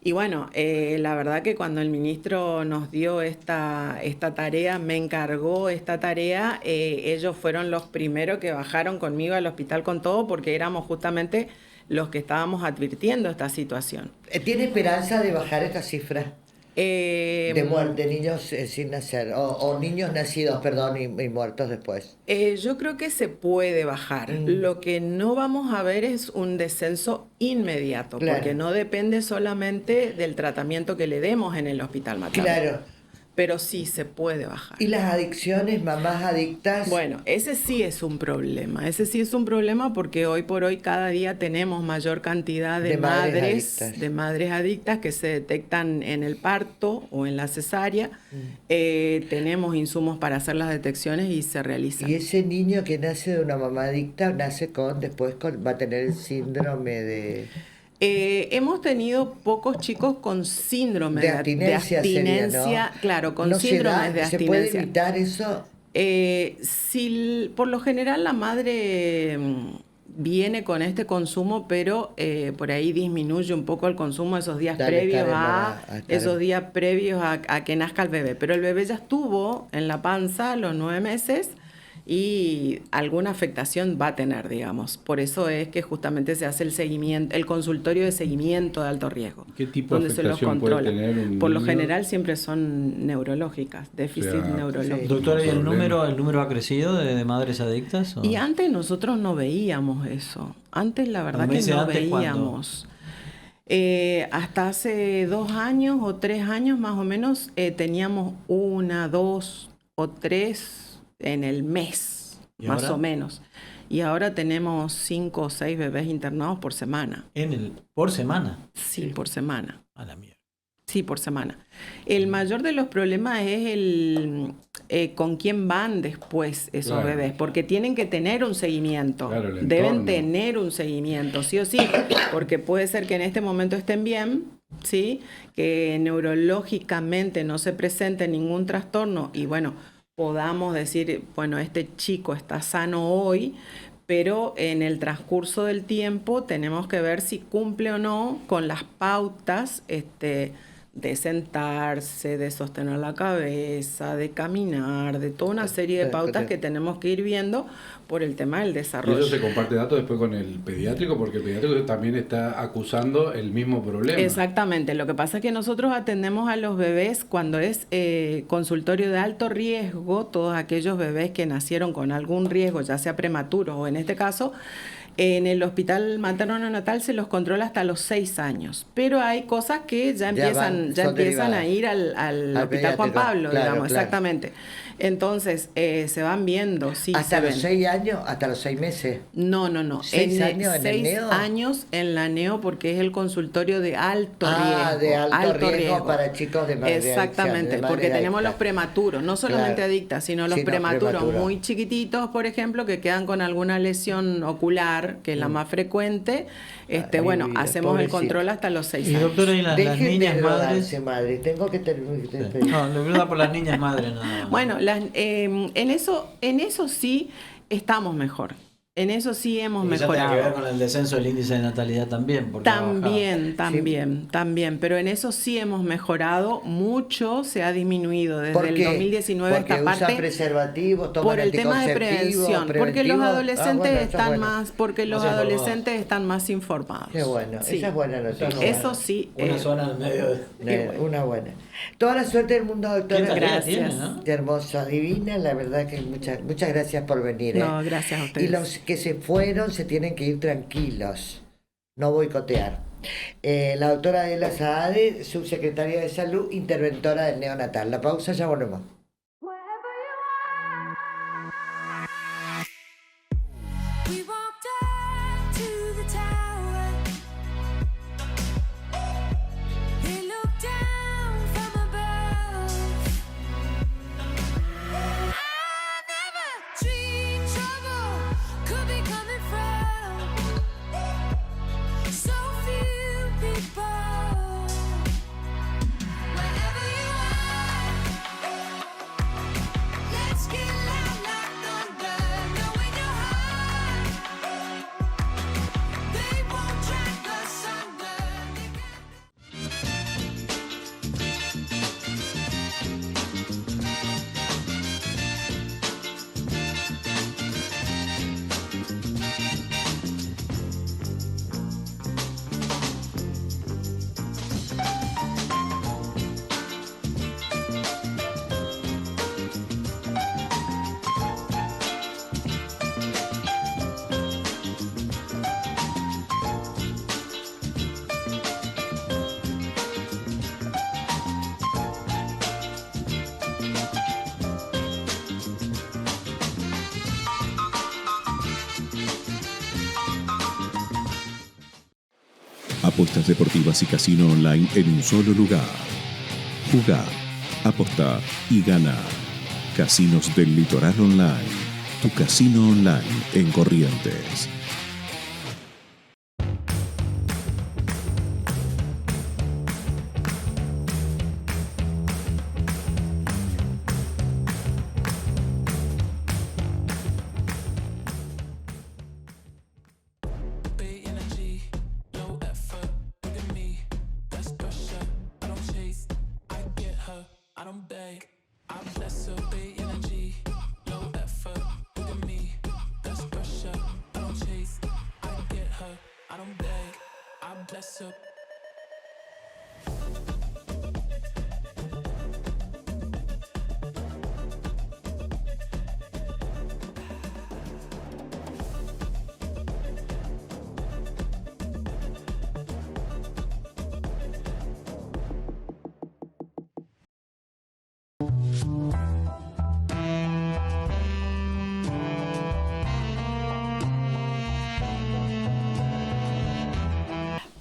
Y bueno, la verdad que cuando el ministro nos dio esta tarea, me encargó esta tarea, ellos fueron los primeros que bajaron conmigo al hospital con todo, porque éramos justamente los que estábamos advirtiendo esta situación.
¿Tiene esperanza de bajar esta cifra de muerte de niños sin nacer? O niños nacidos, perdón, y muertos después.
Yo creo que se puede bajar. Lo que no vamos a ver es un descenso inmediato,
Claro.
porque no depende solamente del tratamiento que le demos en el hospital materno.
Claro.
Pero sí se puede bajar.
¿Y las adicciones, mamás adictas?
Bueno, ese sí es un problema. Ese sí es un problema porque hoy por hoy cada día tenemos mayor cantidad de madres adictas que se detectan en el parto o en la cesárea. Tenemos insumos para hacer las detecciones y se realizan.
Y ese niño que nace de una mamá adicta, va a tener el síndrome de...
Hemos tenido pocos chicos con síndrome
De abstinencia sería, ¿no?
Claro, con
¿No se
síndromes
da?
de
¿Se puede
abstinencia.
evitar eso?
Por lo general la madre viene con este consumo, pero por ahí disminuye un poco el consumo esos días previos a que nazca el bebé. Pero el bebé ya estuvo en la panza los 9 meses y alguna afectación va a tener, digamos. Por eso es que justamente se hace el seguimiento, el consultorio de seguimiento de alto riesgo.
¿Qué tipo de
donde se los
afectación puede
controla.
tener un
Por lo
niño?
general siempre son neurológicas, déficit neurológico.
Doctora, ¿y el
Problema.
número ha crecido de madres adictas? ¿o?
Y antes nosotros no veíamos eso. Antes la verdad que no veíamos. Hasta hace 2 años o 3 años más o menos teníamos 1, 2 o 3 en el mes,
¿Y
más
ahora?
o menos. Y ahora tenemos 5 o 6 bebés internados por semana.
¿Por semana?
Sí, por semana.
A la mierda.
Sí, por semana. El mayor de los problemas es con quién van después esos
Claro.
bebés, porque tienen que tener un seguimiento.
Claro, el
Deben
entorno.
tener un seguimiento, sí o sí, porque puede ser que en este momento estén bien, ¿sí? Que neurológicamente no se presente ningún trastorno y bueno, podamos decir, bueno, este chico está sano hoy, pero en el transcurso del tiempo tenemos que ver si cumple o no con las pautas de sentarse, de sostener la cabeza, de caminar, de toda una serie de pautas que tenemos que ir viendo por el tema del
Y
desarrollo.
eso se comparte datos después con el pediátrico, porque el pediátrico también está acusando el mismo problema.
Exactamente, lo que pasa es que nosotros atendemos a los bebés cuando es consultorio de alto riesgo, todos aquellos bebés que nacieron con algún riesgo, ya sea prematuro o en este caso, en el hospital materno neonatal se los controla hasta los 6 años, pero hay cosas que ya empiezan a ir al hospital Juan
pediátrico,
Pablo,
claro,
digamos,
claro.
exactamente. Entonces, se van viendo, sí,
¿Hasta
se
los
ven.
6 años? ¿Hasta los 6 meses?
No.
6 años en el
6
neo.
años en la neo porque es el consultorio de alto riesgo.
De alto riesgo para chicos de madre
Exactamente, porque tenemos los prematuros, no solamente
Claro.
adictas, sino los
Sino
prematuros
prematuros.
muy chiquititos, por ejemplo, que quedan con alguna lesión ocular, que es la más frecuente.
Ay,
Bueno,
vida,
hacemos el
pobrecito.
control hasta los 6
Y
años.
doctora, ¿y las
Dejen
niñas
de
madres?
drogarse, madre. Tengo que terminar.
No, lo verdad por las niñas madres nada más.
Bueno, en eso sí estamos mejor. En eso sí hemos
Y eso tiene que ver
mejorado.
con el descenso del índice de natalidad también. Porque
También, pero en eso sí hemos mejorado mucho, se ha disminuido desde
¿Por
el
qué?
2019
Porque
esta
usan
parte
preservativos, toman
por el tema de
anticonceptivos,
prevención, porque los
preventivos.
adolescentes
Bueno, eso es
están
bueno.
más, porque los
Más informados.
adolescentes están más informados.
Qué bueno,
Sí.
esa es buena noticia.
Eso sí.
una zona en el medio de...
Qué bueno.
Una buena. Toda la suerte del mundo, doctora.
Qué tarea
Gracias.
tiene, ¿no?
Qué hermosa, divina, la verdad que muchas gracias por venir.
No, gracias a ustedes.
Y los que se fueron se tienen que ir tranquilos, no boicotear. La doctora Adela Saade, subsecretaria de Salud, interventora del neonatal. La pausa, ya volvemos.
We walked up to the tower. He looked down from above. I never dreamed trouble could be coming from so few people. Wherever you are, let's get loud like thunder. Knowing your heart, they won't drag us under.
Apuestas deportivas y casino online en un solo lugar. Jugá, apostá y gana. Casinos del Litoral Online. Tu casino online en Corrientes.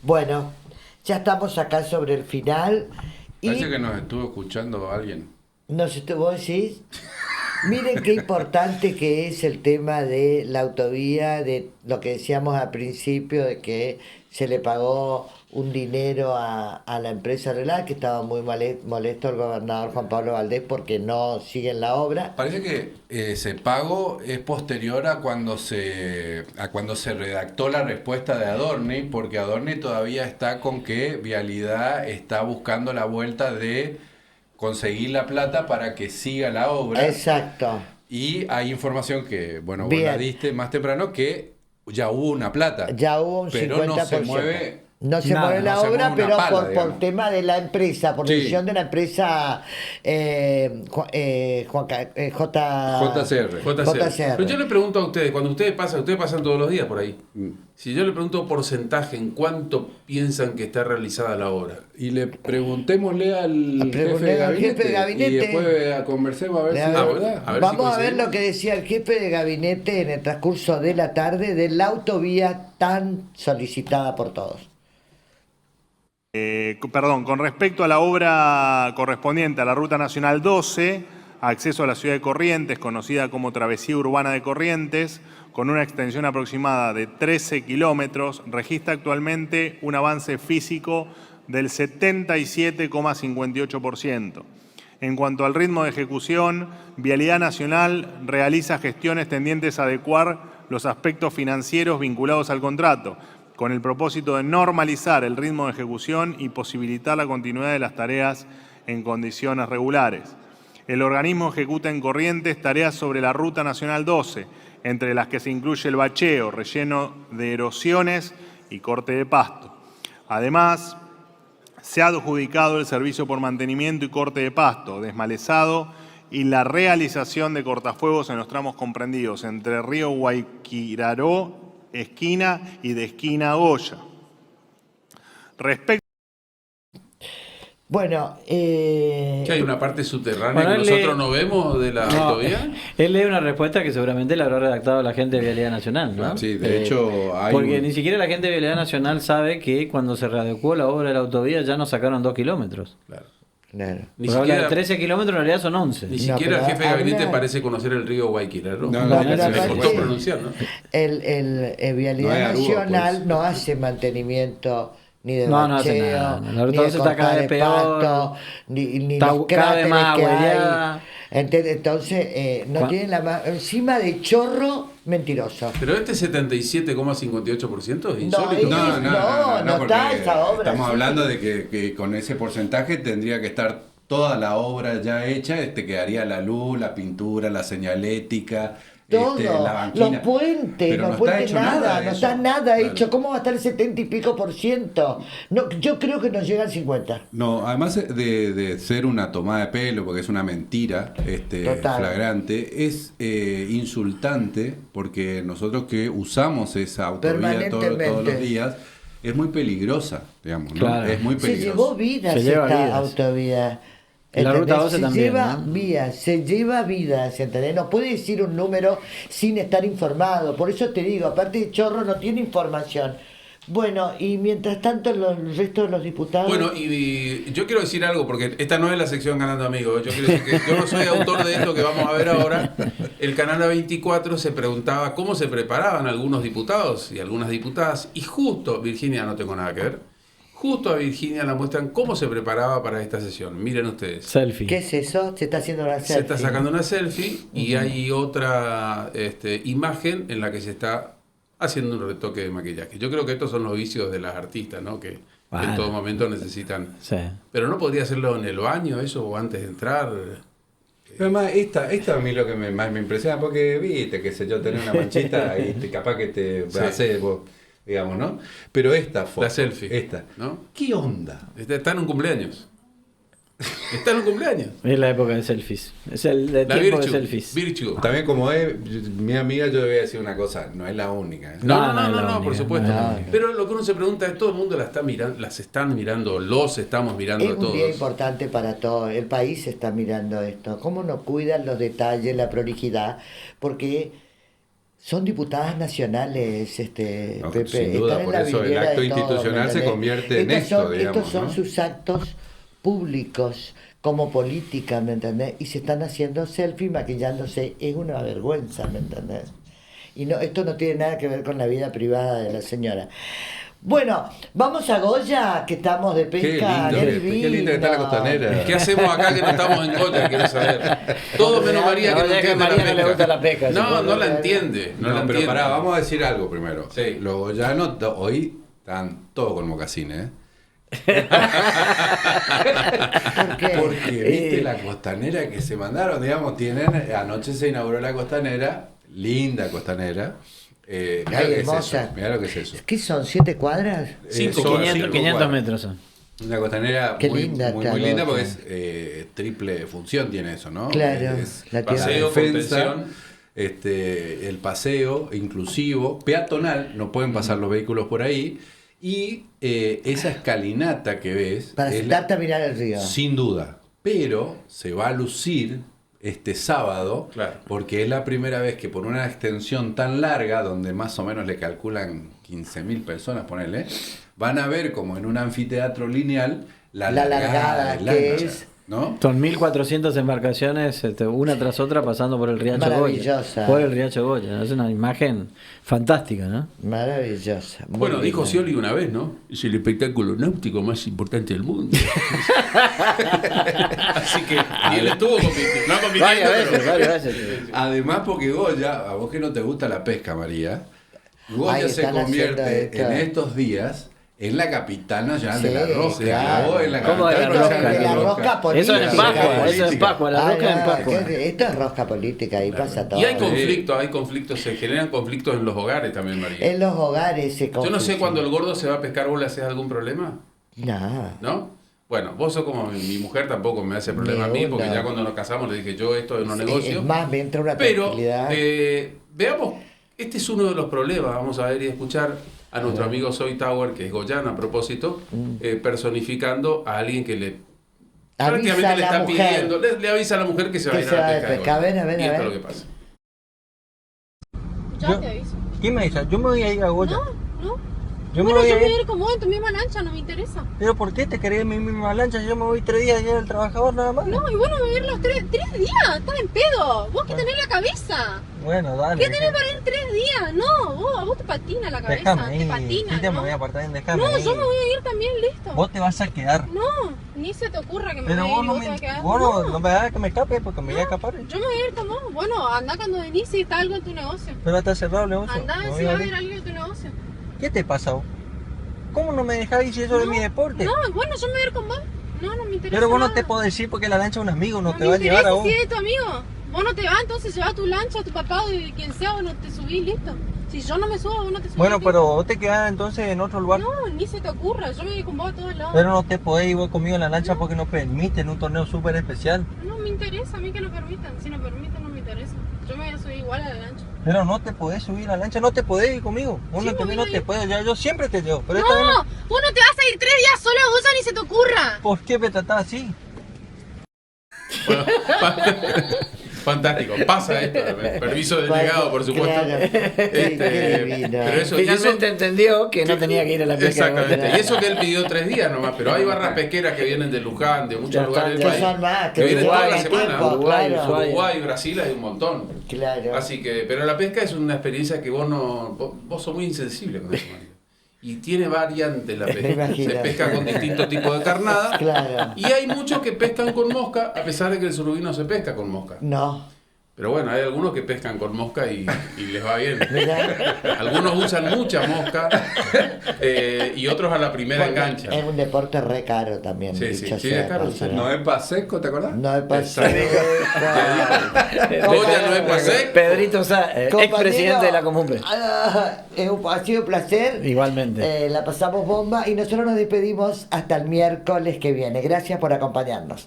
Bueno, ya estamos acá sobre el final. Y
Parece que nos estuvo escuchando alguien.
no sé, vos decís, miren qué importante que es el tema de la autovía, de lo que decíamos al principio, de que se le pagó un dinero a la empresa Relat, que estaba muy molesto el gobernador Juan Pablo Valdés porque no siguen la obra.
Parece que ese pago es posterior a cuando se redactó la respuesta de Adorni, porque Adorni todavía está con que Vialidad está buscando la vuelta de conseguir la plata para que siga la obra.
Exacto.
Y hay información que, bueno, vos
Bien.
la diste más temprano, que ya hubo una plata.
Ya hubo un
pero
50%.
no se mueve.
No se
nada,
mueve la
no se
obra,
mueve una
pero
pala,
por
digamos.
tema de la empresa, por
Sí.
decisión de la empresa JCR.
JCR. Pero yo le pregunto a ustedes, cuando ustedes pasan todos los días por ahí. Si yo le pregunto porcentaje, ¿en cuánto piensan que está realizada la obra?
Y le preguntémosle al
Preguntémosle al jefe de gabinete.
Y después conversemos a ver si es
Bueno,
verdad.
a ver si
Vamos a ver
coincidimos.
lo que decía el jefe de gabinete en el transcurso de la tarde de la autovía tan solicitada por todos.
Con respecto a la obra correspondiente a la Ruta Nacional 12, acceso a la ciudad de Corrientes, conocida como Travesía Urbana de Corrientes, con una extensión aproximada de 13 kilómetros, registra actualmente un avance físico del 77,58%. En cuanto al ritmo de ejecución, Vialidad Nacional realiza gestiones tendientes a adecuar los aspectos financieros vinculados al contrato, con el propósito de normalizar el ritmo de ejecución y posibilitar la continuidad de las tareas en condiciones regulares. El organismo ejecuta en Corrientes tareas sobre la Ruta Nacional 12, entre las que se incluye el bacheo, relleno de erosiones y corte de pasto. Además, se ha adjudicado el servicio por mantenimiento y corte de pasto, desmalezado y la realización de cortafuegos en los tramos comprendidos entre Río Guayquiraró, esquina y de esquina a Goya. Respecto
Bueno,
¿Que hay una parte subterránea
Bueno,
que
él
nosotros
lee-
no vemos de la
No,
autovía?
él lee una respuesta que seguramente la habrá redactado la gente de Vialidad Nacional, ¿no?
Sí, de hecho, hay
porque
un-
ni siquiera la gente de Vialidad Nacional sabe que cuando se readecuó la obra de la autovía ya nos sacaron 2 kilómetros.
Claro.
claro.
Ni
Porque habla de
siquiera,
13 kilómetros, en realidad son 11.
ni
No,
siquiera el
pero
jefe de gabinete
habla-
parece conocer el río Guayquiraró.
No,
No,
no,
pero
no,
Le
aparte-
costó pronunciar, ¿no?
Vialidad
No hay Aruba,
Nacional
pues.
no hace mantenimiento ni de
No, no hace
bacheo,
nada. La
ni
ruta
de
12 está cada
cortar
vez
de
peor.
pasto, ni
Está
los
cada vez
cráteres
más
que hay.
agüereada.
Entonces, no
Juan-
tienen encima de chorro mentiroso.
Pero este 77,58% es insólito.
No
porque
está esa obra,
Estamos
sí.
hablando de que con ese porcentaje tendría que estar toda la obra ya hecha, quedaría la luz, la pintura, la señalética,
Todo,
la banquina.
los puentes,
Pero
no
está
puente
hecho
nada,
de
no
eso.
está nada
Claro.
hecho. ¿Cómo va a estar el 70 y pico %? No, yo creo que no llega al 50.
No, además de ser una tomada de pelo, porque es una mentira
Total.
flagrante, es insultante, porque nosotros que usamos esa autovía todos
Permanentemente.
los días, es muy peligrosa, digamos, ¿no?
Claro.
Es muy
Se
peligrosa.
llevó vidas
Se lleva
esta
vidas.
autovía.
Y la ruta
¿Entendés?
12 también, ¿no?
Se lleva vidas, ¿entendés? No puede decir un número sin estar informado. Por eso te digo, aparte de Chorro no tiene información. Bueno, y mientras tanto el resto de los diputados...
Bueno, y yo quiero decir algo, porque esta no es la sección Ganando Amigos. Yo quiero decir que yo no soy autor de esto que vamos a ver ahora. El Canal 24 se preguntaba cómo se preparaban algunos diputados y algunas diputadas. Y justo, Virginia, no tengo nada que ver, justo a Virginia la muestran cómo se preparaba para esta sesión. Miren ustedes.
Selfie.
¿Qué es eso? Se está haciendo una selfie.
Se está sacando una selfie y hay otra imagen en la que se está haciendo un retoque de maquillaje. Yo creo que estos son los vicios de las artistas, ¿no? Que
Bueno.
en todo momento necesitan.
Sí.
Pero no podría hacerlo en el baño, eso, o antes de entrar.
Pero además, esta a mí lo que más me impresiona, porque viste, que sé yo, tener una manchita y capaz que te
Sí.
hace, vos, digamos, ¿no? Pero esta foto,
La selfie.
esta,
¿No?
¿qué onda?
Está en un cumpleaños. Está en un cumpleaños.
Es la época de selfies. Es el
La
tiempo de
Virtue.
selfies.
Virtue.
También como es, mi amiga, yo le voy a decir una cosa, no es la única. ¿eh?
No,
No,
no,
no,
no,
no,
por
no,
supuesto.
no.
Pero lo que uno se pregunta es, todo el mundo las están mirando, los estamos mirando
Es
a
un
todos.
día importante para todo. El país está mirando esto. ¿Cómo no cuidan los detalles, la prolijidad? Porque son diputadas nacionales,
No,
Pepe.
sin duda,
Están en
por
la
eso el
vidriera
acto
de todo,
institucional
¿me
se
entendés?
convierte en
Estos
esto,
son,
digamos,
estos son
¿no?
sus actos públicos como política, ¿me entendés? Y se están haciendo selfie, maquillándose. Es una vergüenza, ¿me entendés? Y no, esto no tiene nada que ver con la vida privada de la señora. Bueno, vamos a Goya, que estamos de
Qué
pesca.
lindo, qué lindo que está la costanera.
¿Qué hacemos acá que no estamos en Goya? Quiero saber. Todo menos María que
No,
no
ya que
entiende
María no le
la
gusta
pesca.
la pesca,
No,
supongo.
no la entiende. No, la
pero
entiende.
pará, vamos a decir algo primero.
Sí.
Los goyanos hoy están todos con mocasines, ¿eh?
¿Por qué?
Porque viste la costanera que se mandaron, digamos, anoche se inauguró la costanera, linda costanera. Mirá
Ay,
lo que es eso,
hermosa.
mirá lo que es eso.
¿Qué son? ¿7 cuadras?
Cinco,
Son
500,
5
500
cuadras.
metros son.
Una costanera
Qué
muy,
linda
muy,
está
muy linda
Goya.
porque es triple función tiene eso, ¿no?
Claro,
Es
la tierra.
Paseo,
defensa,
contención.
el paseo inclusivo, peatonal, no pueden pasar los vehículos por ahí, y esa escalinata que ves
Para
es
sentarte a mirar el río.
sin duda, pero se va a lucir este sábado,
Claro.
porque es la primera vez que por una extensión tan larga, donde más o menos le calculan 15.000 personas, ponele, van a ver como en un anfiteatro lineal la
La
largada
largada,
de
que
lancha.
es
¿no?
Son 1.400 embarcaciones, una tras otra, pasando por el Riacho Goya.
Maravillosa.
Por el Riacho Goya. Es una imagen fantástica, ¿no?
Maravillosa. muy
Bueno, dijo
linda.
Scioli una vez, ¿no? Es el espectáculo náutico más importante del mundo. Así que, y él estuvo compitiendo. No compitiendo,
Varias
pero-
veces, varias veces.
Además, porque Goya, a vos que no te gusta la pesca, María, Goya
Ay,
se
están
convierte
haciendo esto.
en estos días en la capital nacional de
Sí,
la rosca.
claro.
Vos en la
¿Cómo de la
capital
rosca?
nacional
De la rosca política.
Eso es en Pascua, eso es en Pascua, la
Ah,
rosca en
no,
Pascua.
esto es rosca política, ahí pasa todo.
Y hay conflictos, se generan conflictos en los hogares también, María.
En los hogares se
Yo no sé cuando el gordo se va a pescar, ¿vos le haces algún problema?
Nada.
¿No? Bueno, vos sos como mi mujer, tampoco me hace problema a mí,
Ni
porque
una.
ya cuando nos casamos le dije yo esto no negocio.
Es más, me entra una
Pero
tranquilidad.
veamos, este es uno de los problemas, vamos a ver y escuchar a nuestro amigo Soy Tower, que es goyano a propósito, personificando a alguien que le
Avisa
prácticamente
a
le
la
está
mujer
pidiendo, le avisa a la mujer que se va a
que
ir
se
a
va
la
de
pesca.
pesca. A ver, a ver,
y
a
esto
ver.
es lo que pasa.
Ya te aviso.
¿Qué me dices? Yo me voy a ir a Goya.
No, no.
Yo me
Bueno,
voy
yo
a
me voy a
ir.
ir con vos en tu misma lancha, no me interesa.
¿Pero por qué te querés en mi misma lancha? Yo me voy 3 días allá del trabajador nada más.
No, y bueno, me voy a ir los 3 días. Estás en pedo. Vos que tenés la cabeza.
Bueno, dale.
¿Qué tenés para ir 3 días? No, a vos te patina la cabeza.
Déjame
Te
ir.
patina.
Sí, te me
¿no?
voy a apartar, déjame
No,
ir.
yo me voy a ir también, listo.
Vos te vas a quedar.
No, ni se te ocurra que me
Pero
voy a
vos
ir y
no
vos
me,
te vas a quedar.
vos no me hagas que me escape porque me voy a escapar.
Yo me voy a ir con vos. Bueno, anda cuando venís si está algo en tu negocio.
Pero está cerrado el negocio.
Anda
Me voy
si
a
va a
ir.
haber algo en tu negocio.
¿Qué te pasa vos? ¿Cómo no me dejás ir si eso es mi deporte?
No, bueno, yo me voy a ir con vos. No me interesa.
Pero vos no
nada.
te puedo decir porque la lancha es un amigo, no te
me
va a llevar a
interesa
vos.
si es tu amigo. Vos no te vas, entonces lleva tu lancha, a tu papá o de quien sea, vos no te subís, listo. Si yo no me subo, vos no te subís.
Bueno,
listo.
pero vos te quedás entonces en otro lugar.
No, ni se te ocurra, yo me voy con vos a todos lados.
Pero no te podés ir vos conmigo en la lancha porque no permiten un torneo súper especial.
No me interesa a mí que lo permitan. Si no permiten, no me interesa. Yo me voy a subir igual a la lancha.
Pero no te podés subir a la lancha, no te podés ir conmigo. Vos
Sí,
no,
me
también
voy
no
a
te
ir.
puedo, yo siempre te llevo. Pero
No,
esta vez no.
vos no te vas a ir 3 días sola, vos ya ni se te ocurra.
¿Por qué me tratás así?
Bueno, fantástico, pasa esto, permiso delegado, por supuesto.
Claro. Qué divino.
Pero eso, y eso,
Finalmente entendió que no tenía que ir a la pesca.
exactamente, y eso que él pidió 3 días nomás, pero hay barras pesqueras que vienen de Luján, de muchos
Ya
lugares del
están,
Que
país,
son más,
que
que
vienen
Uruguay,
toda la semana.
tiempo,
Uruguay,
claro.
Uruguay.
Uruguay, Brasil hay un montón.
Claro.
Así que, pero la pesca es una experiencia que vos sos muy insensible con eso, María. Y tiene variantes la
Me
pesca.
imagino.
Se pesca con distintos tipos de carnada.
Claro.
Y hay muchos que pescan con mosca, a pesar de que el surubí no se pesca con mosca.
No.
Pero bueno, hay algunos que pescan con mosca y les va bien.
Mirá.
Algunos usan mucha mosca y otros a la primera
Porque
enganchan.
es un deporte re caro también.
Sí, sí,
dicho
sí,
sea
es caro,
de
sí.
paso.
No es pasesco, ¿te acordás?
No es
Exacto.
paseo.
Goya no es paseo.
Pedrito Sá, expresidente de la Comumbre.
Ha sido un placer.
Igualmente.
La pasamos bomba y nosotros nos despedimos hasta el miércoles que viene. Gracias por acompañarnos.